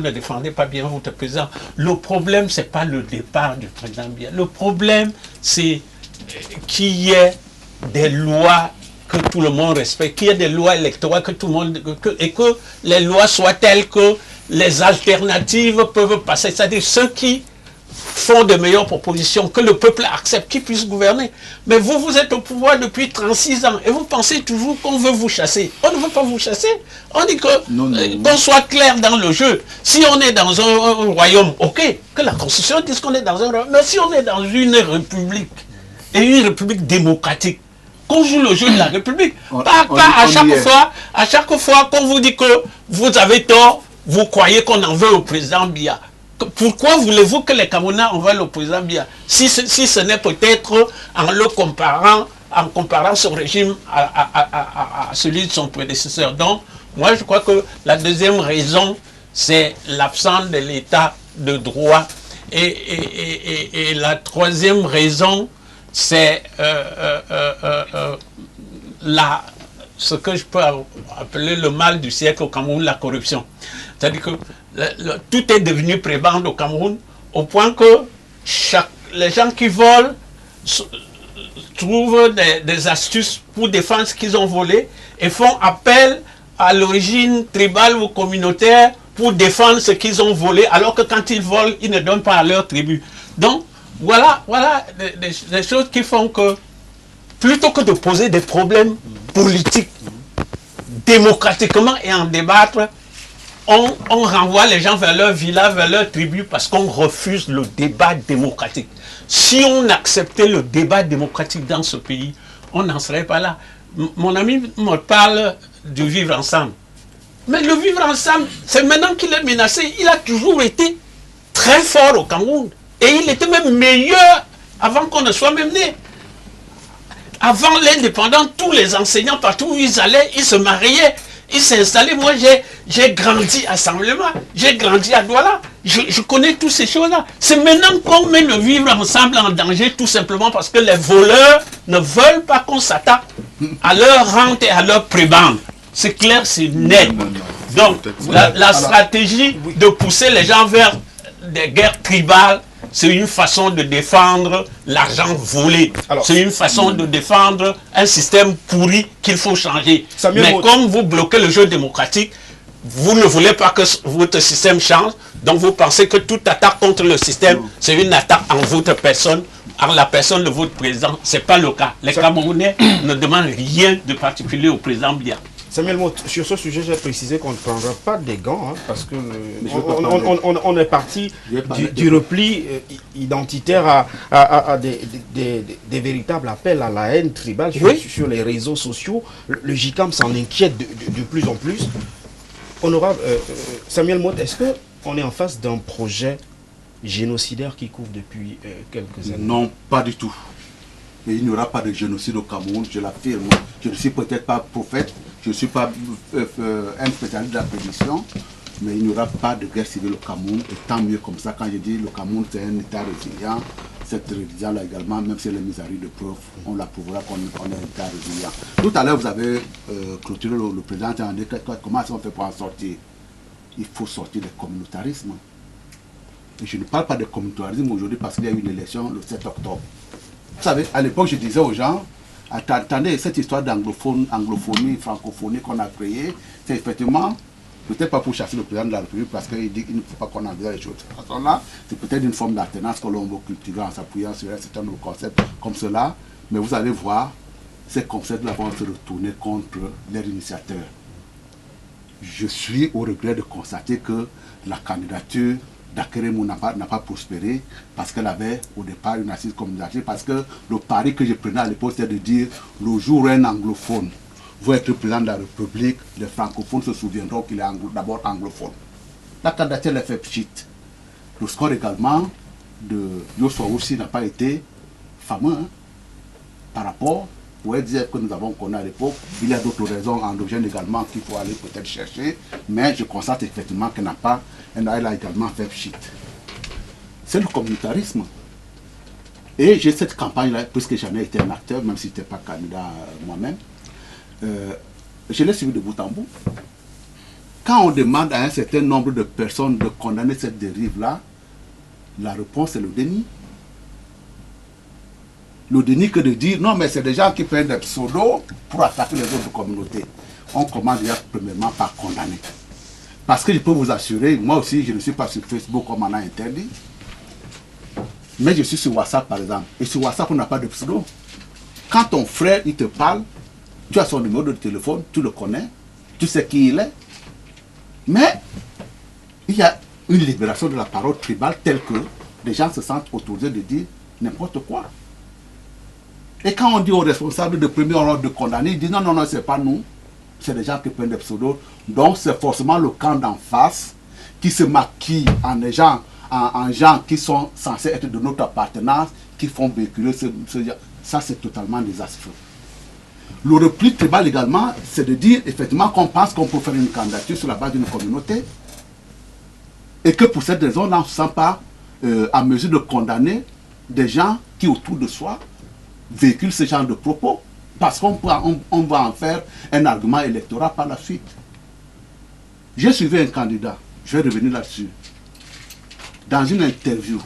ne défendez pas bien votre président. Le problème, c'est pas le départ du président Biya. Le problème, c'est qu'il y ait des lois que tout le monde respecte, qu'il y ait des lois électorales que tout le monde et que les lois soient telles que les alternatives peuvent passer, c'est-à-dire ceux qui font de meilleures propositions, que le peuple accepte, qu'ils puissent gouverner. Mais vous êtes au pouvoir depuis 36 ans et vous pensez toujours qu'on veut vous chasser. On ne veut pas vous chasser. On dit qu'on soit clair dans le jeu. Si on est dans un royaume, ok, que la Constitution dise qu'on est dans un royaume, mais si on est dans une république, et une république démocratique, qu'on joue le jeu de la République. Pas à chaque fois qu'on vous dit que vous avez tort, vous croyez qu'on en veut au président Biya. Pourquoi voulez-vous que les Camerounais en veulent au président Biya si ce n'est peut-être en comparant son régime à celui de son prédécesseur. Donc, moi je crois que la deuxième raison, c'est l'absence de l'état de droit. Et la troisième raison, c'est ce que je peux appeler le mal du siècle au Cameroun, la corruption. C'est-à-dire que tout est devenu prébande au Cameroun, au point que les gens qui volent trouvent des astuces pour défendre ce qu'ils ont volé et font appel à l'origine tribale ou communautaire pour défendre ce qu'ils ont volé, alors que quand ils volent, ils ne donnent pas à leur tribu. Donc, voilà des choses qui font que, plutôt que de poser des problèmes politiques démocratiquement et en débattre, on renvoie les gens vers leur village, vers leur tribu, parce qu'on refuse le débat démocratique. Si on acceptait le débat démocratique dans ce pays, on n'en serait pas là. Mon ami me parle du vivre ensemble. Mais le vivre ensemble, c'est maintenant qu'il est menacé. Il a toujours été très fort au Cameroun. Et il était même meilleur avant qu'on ne soit même né. Avant l'indépendance, tous les enseignants, partout où ils allaient, ils se mariaient, ils s'installaient. Moi, j'ai grandi à Samblema, j'ai grandi à Douala. Je connais toutes ces choses-là. C'est maintenant qu'on met le vivre ensemble en danger, tout simplement parce que les voleurs ne veulent pas qu'on s'attaque à leur rente et à leur prébende. C'est clair, c'est net. Donc, la stratégie de pousser les gens vers des guerres tribales, c'est une façon de défendre l'argent volé. C'est une façon de défendre un système pourri qu'il faut changer. Mais comme vous bloquez le jeu démocratique, vous ne voulez pas que votre système change, donc vous pensez que toute attaque contre le système, c'est une attaque en votre personne, en la personne de votre président. Ce n'est pas le cas. Les Camerounais ne demandent rien de particulier au président Biya. Samuel Motte, sur ce sujet, j'ai précisé qu'on ne prendra pas des gants, hein, parce que on est parti du repli identitaire à des véritables appels à la haine tribale sur les réseaux sociaux. Le JICAM s'en inquiète de plus en plus. Honorable Samuel Motte, est-ce qu'on est en face d'un projet génocidaire qui couvre depuis quelques années? Non, pas du tout. Mais il n'y aura pas de génocide au Cameroun, je l'affirme. Je ne suis peut-être pas prophète, je ne suis pas un spécialiste de la prédiction, mais il n'y aura pas de guerre civile au Cameroun, et tant mieux comme ça. Quand je dis le Cameroun, c'est un État résilient, cette révision-là également, même si elle est mise à rude de preuve, on la prouvera qu'on est un cas résilient. Tout à l'heure, vous avez clôturé le président en disant comment est-ce qu'on fait pour en sortir. Il faut sortir du communautarisme. Et je ne parle pas de communautarisme aujourd'hui parce qu'il y a eu une élection le 7 octobre. Vous savez, à l'époque, je disais aux gens, attendez, cette histoire d'anglophonie, francophonie qu'on a créée, c'est effectivement, peut-être pas pour chasser le président de la République parce qu'il dit qu'il ne faut pas qu'on envisage les choses de cette façon-là, c'est peut-être une forme d'alternance que l'on veut cultiver en s'appuyant sur un certain nombre de concepts comme cela, mais vous allez voir, ces concepts-là vont se retourner contre leurs initiateurs. Je suis au regret de constater que la candidature d'Akeremou n'a pas prospéré parce qu'elle avait au départ une assise communautaire, parce que le pari que je prenais à l'époque c'était de dire le jour où un anglophone veut être président de la République, les francophones se souviendront qu'il est d'abord anglophone. La candidature a fait pchit. Le score également de Yossouaa aussi n'a pas été fameux par rapport. Vous pouvez dire que nous avons connu à l'époque, il y a d'autres raisons endogènes également qu'il faut aller peut-être chercher, mais je constate effectivement qu'elle a également fait pchit. C'est le communautarisme. Et j'ai cette campagne-là, puisque j'en ai été un acteur, même si je n'étais pas candidat moi-même, je l'ai suivi de bout en bout. Quand on demande à un certain nombre de personnes de condamner cette dérive-là, la réponse est le déni. Le déni que de dire non, mais c'est des gens qui prennent des pseudos pour attaquer les autres communautés. On commence déjà premièrement par condamner. Parce que je peux vous assurer, moi aussi je ne suis pas sur Facebook comme on a interdit, mais je suis sur WhatsApp par exemple. Et sur WhatsApp on n'a pas de pseudo. Quand ton frère il te parle, tu as son numéro de téléphone, tu le connais, tu sais qui il est. Mais il y a une libération de la parole tribale telle que les gens se sentent autorisés de dire n'importe quoi. Et quand on dit aux responsables de premier ordre de condamner, ils disent non, non, non, c'est pas nous. C'est des gens qui prennent des pseudos. Donc c'est forcément le camp d'en face qui se maquille en gens qui sont censés être de notre appartenance, qui font véhiculer ce ça c'est totalement désastreux. Le repli tribal également, c'est de dire effectivement qu'on pense qu'on peut faire une candidature sur la base d'une communauté et que pour cette raison-là, on ne se sent pas en mesure de condamner des gens qui autour de soi véhiculent ce genre de propos parce qu'on va en faire un argument électoral par la suite. J'ai suivi un candidat, je vais revenir là-dessus. Dans une interview,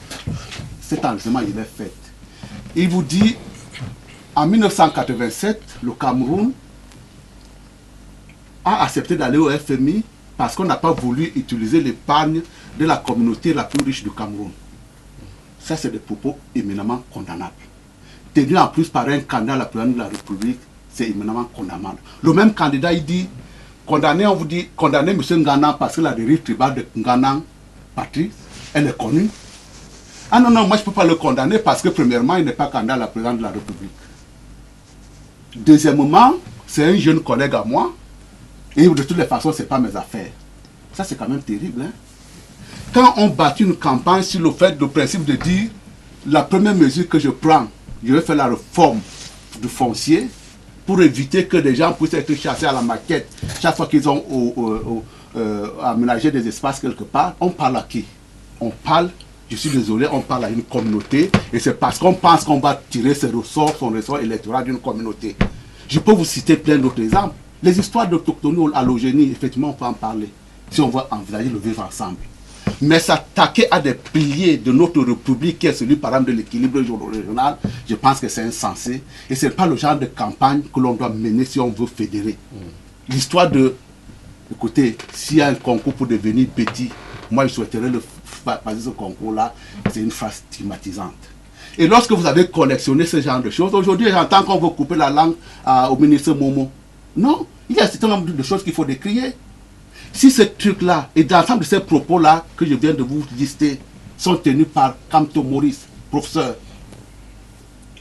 cet enregistrement il est fait. Il vous dit, en 1987, le Cameroun a accepté d'aller au FMI parce qu'on n'a pas voulu utiliser l'épargne de la communauté la plus riche du Cameroun. Ça, c'est des propos éminemment condamnables. Tenu en plus par un candidat à la présidence de la République, c'est éminemment condamnable. Le même candidat, il dit, condamné, on vous dit, condamné M. Ngana parce que la dérive tribale de Ngana, Patrice, elle est connue. Ah non, non, moi je ne peux pas le condamner parce que premièrement, il n'est pas candidat à la présidence de la République. Deuxièmement, c'est un jeune collègue à moi, et de toutes les façons, ce n'est pas mes affaires. Ça, c'est quand même terrible. Hein? Quand on bâtit une campagne sur le fait, le principe de dire, la première mesure que je prends, je vais faire la réforme du foncier pour éviter que des gens puissent être chassés à la maquette chaque fois qu'ils ont aménagé des espaces quelque part. On parle à qui? On parle, je suis désolé, on parle à une communauté et c'est parce qu'on pense qu'on va tirer ses ressorts, son ressort électoral d'une communauté. Je peux vous citer plein d'autres exemples. Les histoires d'autochtonie, allogénie, effectivement, on peut en parler si on veut envisager le vivre ensemble. Mais s'attaquer à des piliers de notre République, qui est celui par exemple de l'équilibre régional, je pense que c'est insensé. Et ce n'est pas le genre de campagne que l'on doit mener si on veut fédérer. L'histoire de, écoutez, s'il y a un concours pour devenir petit, moi je souhaiterais passer ce concours-là, c'est une phrase stigmatisante. Et lorsque vous avez collectionné ce genre de choses, aujourd'hui j'entends qu'on veut couper la langue au ministre Momo. Non, il y a un certain nombre de choses qu'il faut décrier. Si ce truc-là et l'ensemble de ces propos-là que je viens de vous lister sont tenus par Kamto Maurice, professeur,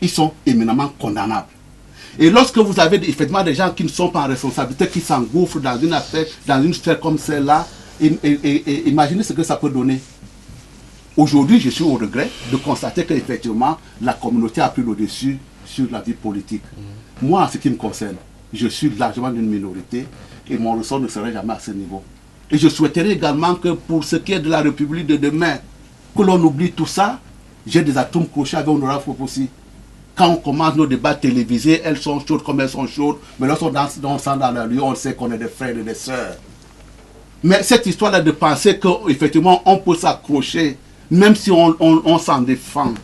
ils sont éminemment condamnables. Et lorsque vous avez effectivement des gens qui ne sont pas en responsabilité, qui s'engouffrent dans une affaire, dans une sphère comme celle-là, imaginez ce que ça peut donner. Aujourd'hui, je suis au regret de constater qu'effectivement, la communauté a pris le dessus sur la vie politique. Moi, en ce qui me concerne, je suis largement d'une minorité et mon ressort ne serait jamais à ce niveau. Et je souhaiterais également que pour ce qui est de la République de demain, que l'on oublie tout ça J'ai des atomes crochés avec Honorable aussi. Quand on commence nos débats télévisés, elles sont chaudes comme elles sont chaudes, mais lorsqu'on danse dans la rue, on sait qu'on est des frères et des sœurs. Mais cette histoire-là de penser qu'effectivement on peut s'accrocher, même si on s'en défend,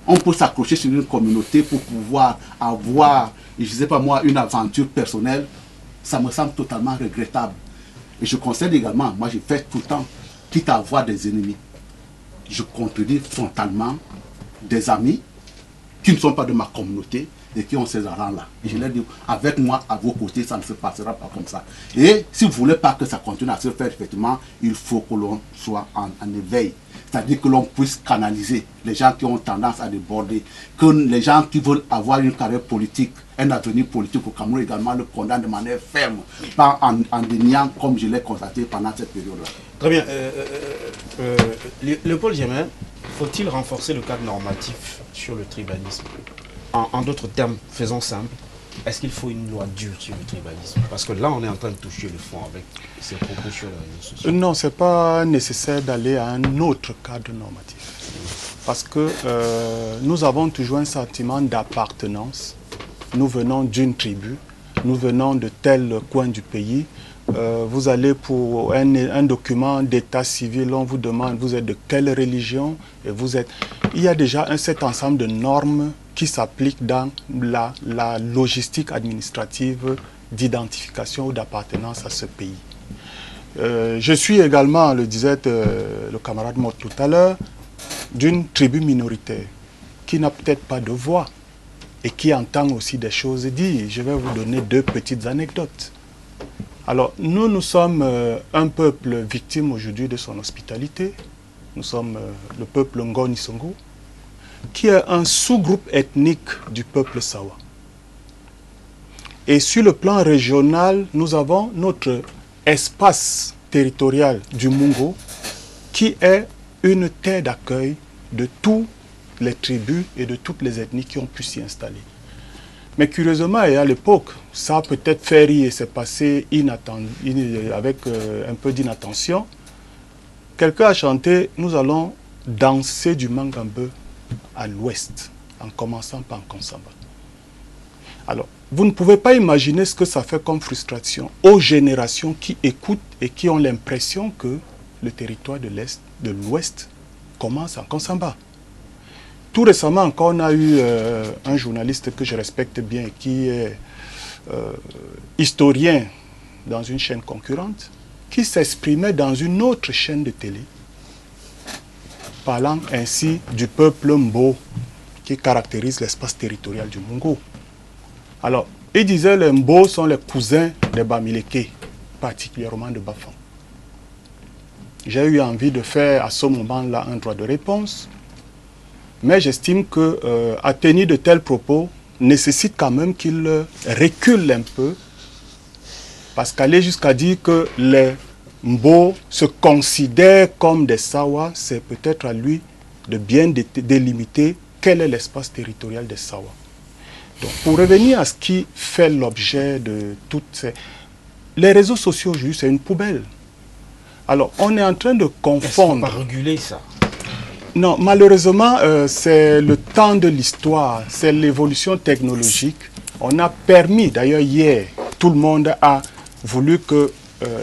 on peut s'accrocher sur une communauté pour pouvoir avoir, je ne sais pas moi, une aventure personnelle, ça me semble totalement regrettable. Et je conseille également, moi j'ai fait tout le temps, quitte à avoir des ennemis, je contredis frontalement des amis qui ne sont pas de ma communauté et qui ont ces rang-là. Et je leur dis, avec moi, à vos côtés, ça ne se passera pas comme ça. Et si vous ne voulez pas que ça continue à se faire, effectivement, il faut que l'on soit en éveil. C'est-à-dire que l'on puisse canaliser les gens qui ont tendance à déborder, que les gens qui veulent avoir une carrière politique, un avenir politique au Cameroun également le condamnent de manière ferme, pas en déniant comme je l'ai constaté pendant cette période-là. Très bien. Léopold Gémin, faut-il renforcer le cadre normatif sur le tribalisme? En d'autres termes, faisons simple, est-ce qu'il faut une loi dure sur le tribalisme? Parce que là, on est en train de toucher le fond avec ces propos sur les réseaux sociaux. Non, ce n'est pas nécessaire d'aller à un autre cadre normatif. Parce que nous avons toujours un sentiment d'appartenance. Nous venons d'une tribu, nous venons de tel coin du pays. Vous allez pour un document d'état civil, on vous demande vous êtes de quelle religion et vous êtes... Il y a déjà cet ensemble de normes qui s'appliquent dans la logistique administrative d'identification ou d'appartenance à ce pays. Je suis également, le disait le camarade Mott tout à l'heure, d'une tribu minoritaire qui n'a peut-être pas de voix et qui entend aussi des choses dites. Je vais vous donner deux petites anecdotes. Alors, nous sommes un peuple victime aujourd'hui de son hospitalité. Nous sommes le peuple Ngoni Songo, qui est un sous-groupe ethnique du peuple Sawa. Et sur le plan régional, nous avons notre espace territorial du Mungo, qui est une terre d'accueil de toutes les tribus et de toutes les ethnies qui ont pu s'y installer. Mais curieusement, et à l'époque, ça a peut-être fait rire et c'est passé avec un peu d'inattention. Quelqu'un a chanté « Nous allons danser du Mangambeu à l'ouest, en commençant par Nkonsamba ». Alors, vous ne pouvez pas imaginer ce que ça fait comme frustration aux générations qui écoutent et qui ont l'impression que le territoire de l'ouest commence en Nkonsamba. Tout récemment encore, on a eu un journaliste que je respecte bien et qui est historien dans une chaîne concurrente, qui s'exprimait dans une autre chaîne de télé, parlant ainsi du peuple Mbo, qui caractérise l'espace territorial du Mungo. Alors, il disait que les Mbo sont les cousins des Bamileke, particulièrement de Bafang. J'ai eu envie de faire à ce moment-là un droit de réponse, mais j'estime qu'à tenir de tels propos nécessite quand même qu'il recule un peu, parce qu'aller jusqu'à dire que les Mbo se considèrent comme des Sawa, c'est peut-être à lui de bien délimiter quel est l'espace territorial des Sawa. Donc, pour revenir à ce qui fait l'objet de toutes ces... Les réseaux sociaux aujourd'hui, c'est une poubelle. Alors, on est en train de confondre... Est-ce qu'on va réguler ça? Non, malheureusement, c'est le temps de l'histoire, c'est l'évolution technologique. On a permis, d'ailleurs hier, tout le monde a voulu qu'il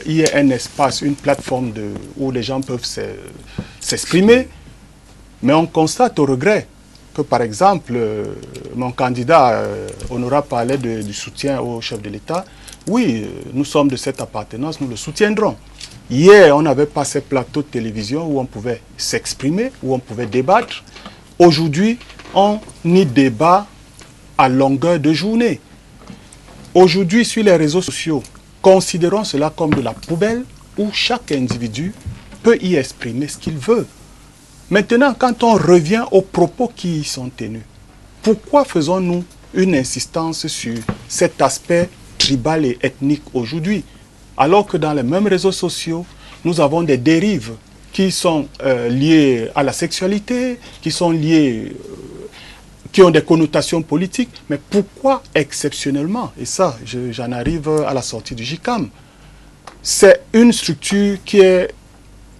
y ait un espace, une plateforme où les gens peuvent s'exprimer. Mais on constate au regret que, par exemple, mon candidat honorable parlait du soutien au chef de l'État. Oui, nous sommes de cette appartenance, nous le soutiendrons. Hier, on n'avait pas ces plateaux de télévision où on pouvait s'exprimer, où on pouvait débattre. Aujourd'hui, on y débat à longueur de journée. Aujourd'hui, sur les réseaux sociaux, considérons cela comme de la poubelle où chaque individu peut y exprimer ce qu'il veut. Maintenant, quand on revient aux propos qui y sont tenus, pourquoi faisons-nous une insistance sur cet aspect tribal et ethnique aujourd'hui ? Alors que dans les mêmes réseaux sociaux, nous avons des dérives qui sont liées à la sexualité, qui sont liées, qui ont des connotations politiques. Mais pourquoi exceptionnellement? Et ça, j'en arrive à la sortie du JICAM. C'est une structure qui est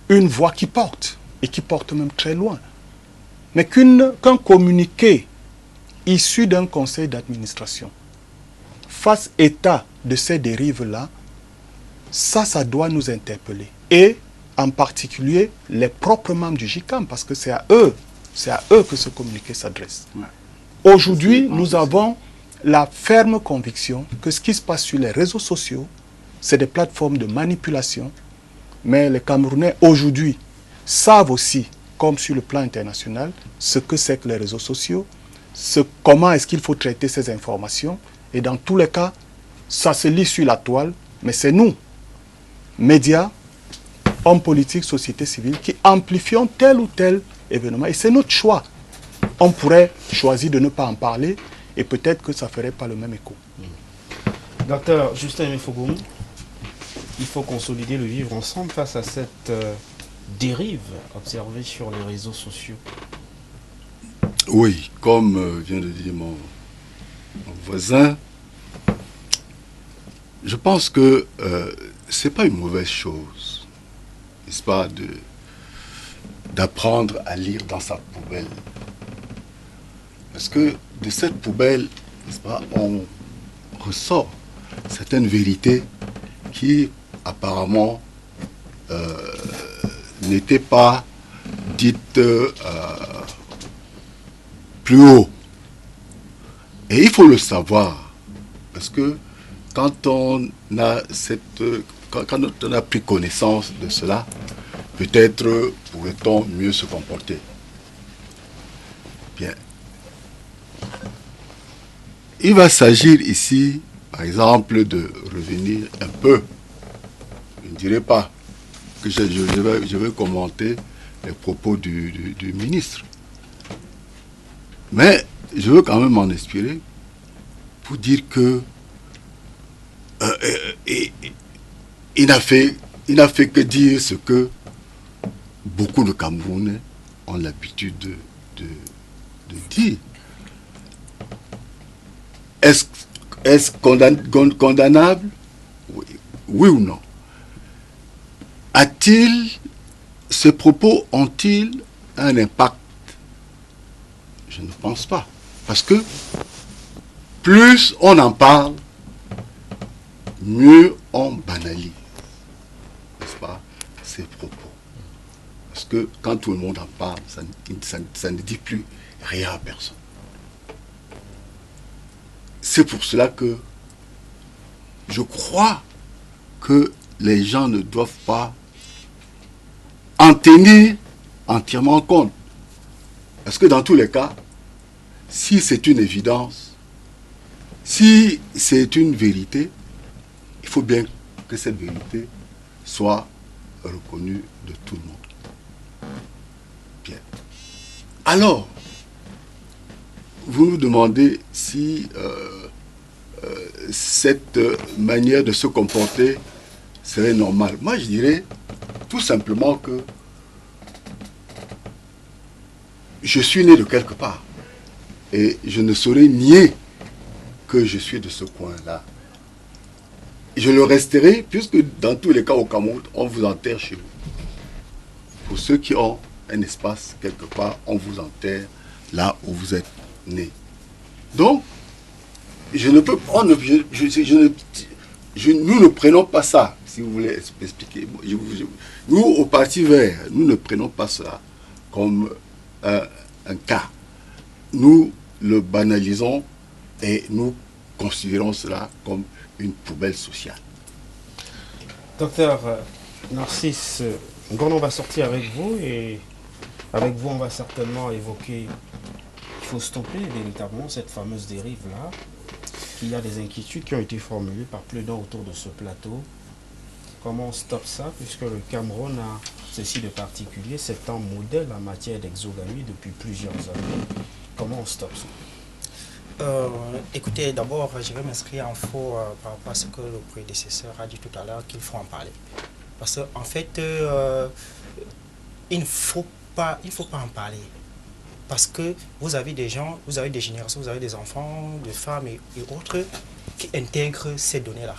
une voix qui porte, et qui porte même très loin. Mais qu'un communiqué issu d'un conseil d'administration fasse état de ces dérives-là, ça doit nous interpeller. Et en particulier les propres membres du JICAM, parce que c'est à eux que ce communiqué s'adresse. Ouais. Aujourd'hui, nous avons la ferme conviction que ce qui se passe sur les réseaux sociaux, c'est des plateformes de manipulation, mais les Camerounais aujourd'hui savent aussi, comme sur le plan international, ce que c'est que les réseaux sociaux, comment est-ce qu'il faut traiter ces informations, et dans tous les cas, ça se lit sur la toile, mais c'est nous, médias, hommes politiques, société civile, qui amplifions tel ou tel événement, et c'est notre choix. On pourrait choisir de ne pas en parler, et peut-être que ça ne ferait pas le même écho. Docteur Justin Mefogoum, il faut consolider le vivre ensemble face à cette dérive observée sur les réseaux sociaux. Oui, comme vient de dire mon voisin, je pense que ce n'est pas une mauvaise chose, n'est-ce pas, d'apprendre à lire dans sa poubelle. Parce que de cette poubelle, n'est-ce pas, on ressort certaines vérités qui apparemment n'étaient pas dites plus haut. Et il faut le savoir, parce que quand on a pris connaissance de cela, peut-être pourrait-on mieux se comporter. Bien. Il va s'agir ici, par exemple, de revenir un peu. Je ne dirais pas que je vais commenter les propos du ministre. Mais je veux quand même m'en inspirer pour dire que il n'a fait que dire ce que beaucoup de Camerounais ont l'habitude de dire. Est-ce condamnable? Oui ou non? Ces propos ont-ils un impact? Je ne pense pas. Parce que plus on en parle, mieux on banalise, n'est-ce pas, ces propos. Parce que quand tout le monde en parle, ça ne dit plus rien à personne. C'est pour cela que je crois que les gens ne doivent pas en tenir entièrement compte. Parce que dans tous les cas, si c'est une évidence, si c'est une vérité, il faut bien que cette vérité soit reconnue de tout le monde. Bien. Alors, vous nous demandez si cette manière de se comporter serait normale. Moi, je dirais tout simplement que je suis né de quelque part. Et je ne saurais nier que je suis de ce coin-là. Je le resterai, puisque dans tous les cas au Cameroun, on vous enterre chez vous. Pour ceux qui ont un espace quelque part, on vous enterre là où vous êtes né. Donc, je ne peux pas, nous ne prenons pas ça, si vous voulez expliquer. Nous, au Parti Vert, nous ne prenons pas ça comme un cas. Nous le banalisons et nous considérons cela comme une poubelle sociale. Docteur Narcisse Ngono, on va sortir avec vous et avec vous on va certainement évoquer qu'il faut stopper véritablement cette fameuse dérive-là. Il y a des inquiétudes qui ont été formulées par plus d'un autour de ce plateau. Comment on stoppe ça, puisque le Cameroun a ceci de particulier, c'est un modèle en matière d'exogamie depuis plusieurs années. Comment on stoppe ça? Écoutez, d'abord, je vais m'inscrire en faux par rapport à ce que le prédécesseur a dit tout à l'heure, qu'il faut en parler. Parce qu'en fait, il ne faut pas en parler. Parce que vous avez des gens, vous avez des générations, vous avez des enfants, des femmes et autres qui intègrent ces données-là.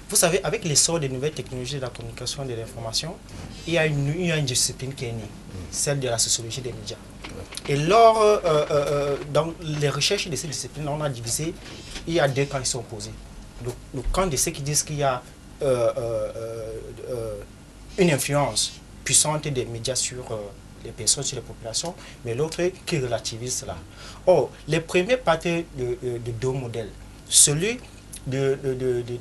vous savez, avec l'essor des nouvelles technologies de la communication et de l'information, il y a une discipline qui est née, celle de la sociologie des médias. Et lors, dans les recherches de ces disciplines, on a divisé, il y a 2 camps qui sont opposés. Le camp de ceux qui disent qu'il y a une influence puissante des médias sur les personnes, sur les populations, mais l'autre qui relativise cela. Or, les premiers partaient de 2 modèles. Celui de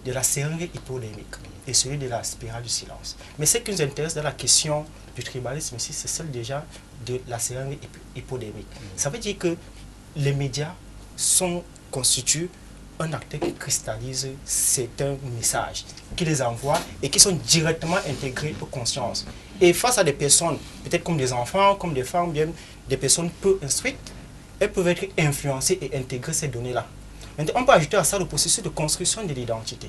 la seringue hypodémique et celui de la spirale du silence. Mais ce qui nous intéresse dans la question du tribalisme ici, c'est celle déjà de la seringue hypodémique. Ça veut dire que les médias constituent un acteur qui cristallise certains messages, qui les envoie et qui sont directement intégrés aux consciences. Et face à des personnes, peut-être comme des enfants, comme des femmes, bien des personnes peu instruites, elles peuvent être influencées et intégrer ces données-là. Maintenant, on peut ajouter à ça le processus de construction de l'identité.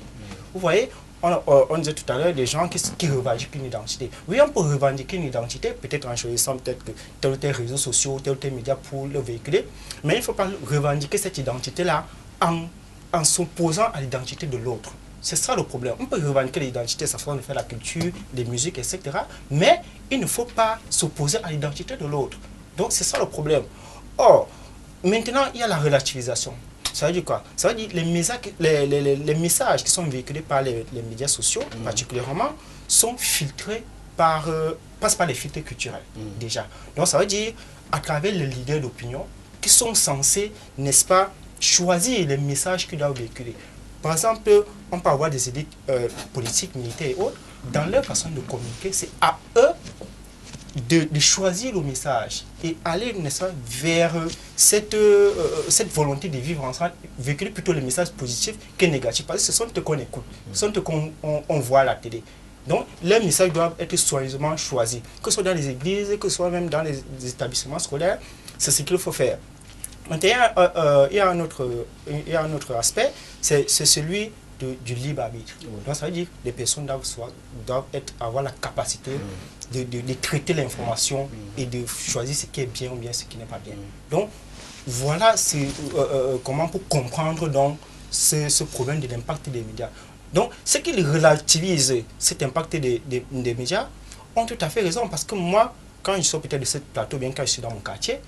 Vous voyez, on disait tout à l'heure des gens qui revendiquent une identité. Oui, on peut revendiquer une identité, peut-être en choisissant peut-être que tel ou tel réseau social, tel ou tel média pour le véhiculer, mais il ne faut pas revendiquer cette identité-là en s'opposant à l'identité de l'autre. C'est ça le problème. On peut revendiquer l'identité, sa façon de faire la culture, les musiques, etc. Mais il ne faut pas s'opposer à l'identité de l'autre. Donc c'est ça le problème. Or, maintenant, il y a la relativisation. Ça veut dire quoi? Ça veut dire les messages qui sont véhiculés par les médias sociaux, particulièrement, sont filtrés passent par les filtres culturels, déjà. Donc ça veut dire, à travers les leaders d'opinion, qui sont censés, n'est-ce pas, choisir les messages qu'ils doivent véhiculer. Par exemple, on peut avoir des élites politiques, militaires et autres, dans leur façon de communiquer, c'est à eux de choisir le message et aller vers cette volonté de vivre ensemble, véhiculer plutôt les messages positifs que négatifs, parce que ce sont eux qu'on écoute, ce sont eux qu'on voit à la télé. Donc, les messages doivent être soigneusement choisis, que ce soit dans les églises, que ce soit même dans les établissements scolaires, c'est ce qu'il faut faire. Maintenant, il y a un autre aspect, c'est celui du libre arbitre. Donc ça veut dire que les personnes doivent avoir la capacité de traiter l'information et de choisir ce qui est bien ou bien ce qui n'est pas bien. Donc voilà comment pour comprendre donc, ce problème de l'impact des médias. Donc ceux qui relativisent cet impact des médias ont tout à fait raison, parce que moi, quand je sors peut-être de ce plateau, bien quand je suis dans mon quartier,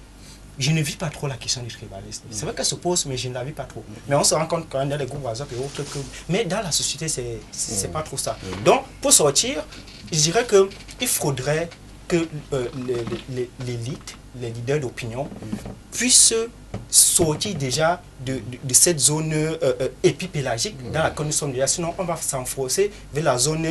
je ne vis pas trop la question du tribalisme. C'est vrai qu'elle se pose, mais je ne la vis pas trop. Mais on se rend compte quand on a les groupes WhatsApp et autres, mais dans la société, c'est pas trop ça. Donc, pour sortir, je dirais qu'il faudrait que l'élite, les leaders d'opinion, puissent sortir déjà de cette zone épipélagique dans laquelle nous sommes déjà. Sinon, on va s'enfoncer vers la zone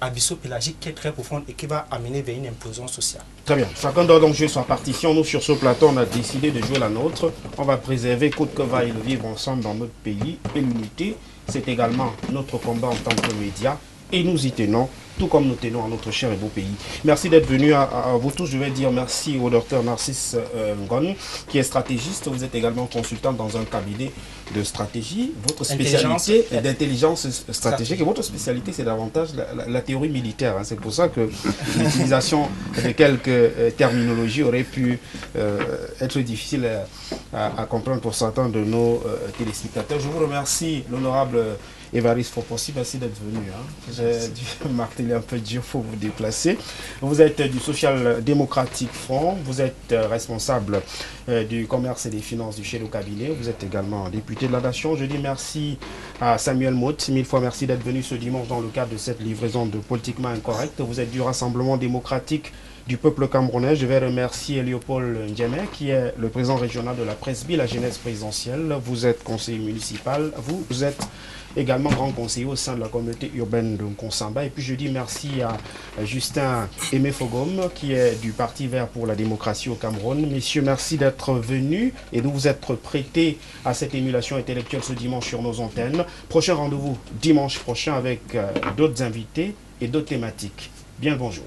abysso-pélagique qui est très profonde et qui va amener vers une implosion sociale. Très bien. Chacun doit donc jouer sa partition. Nous, sur ce plateau, on a décidé de jouer la nôtre. On va préserver coûte que vaille le vivre ensemble dans notre pays et l'unité. C'est également notre combat en tant que média. Et nous y tenons, tout comme nous tenons à notre cher et beau pays. Merci d'être venu à vous tous. Je vais dire merci au docteur Narcisse Ngon, qui est stratégiste. Vous êtes également consultant dans un cabinet de stratégie. Votre spécialité est d'intelligence stratégique. Et votre spécialité, c'est davantage la théorie militaire. C'est pour ça que l'utilisation de quelques terminologies aurait pu être difficile à comprendre pour certains de nos téléspectateurs. Je vous remercie, l'honorable Évariste Fopossi, merci d'être venu. J'ai dû marteler un peu dur pour vous déplacer. Vous êtes du Social Démocratique Front, vous êtes responsable du commerce et des finances du chef de cabinet, vous êtes également député de la Nation. Je dis merci à Samuel Motte, 1000 fois merci d'être venu ce dimanche dans le cadre de cette livraison de Politiquement Incorrect. Vous êtes du Rassemblement démocratique du peuple camerounais. Je vais remercier Léopold Ndiémé, qui est le président régional de la Presby, la jeunesse présidentielle. Vous êtes conseiller municipal, vous êtes également grand conseiller au sein de la communauté urbaine de Nkonsamba. Et puis je dis merci à Justin Aimé Fogom, qui est du Parti Vert pour la démocratie au Cameroun. Messieurs, merci d'être venus et de vous être prêtés à cette émulation intellectuelle ce dimanche sur nos antennes. Prochain rendez-vous dimanche prochain avec d'autres invités et d'autres thématiques. Bien le bonjour.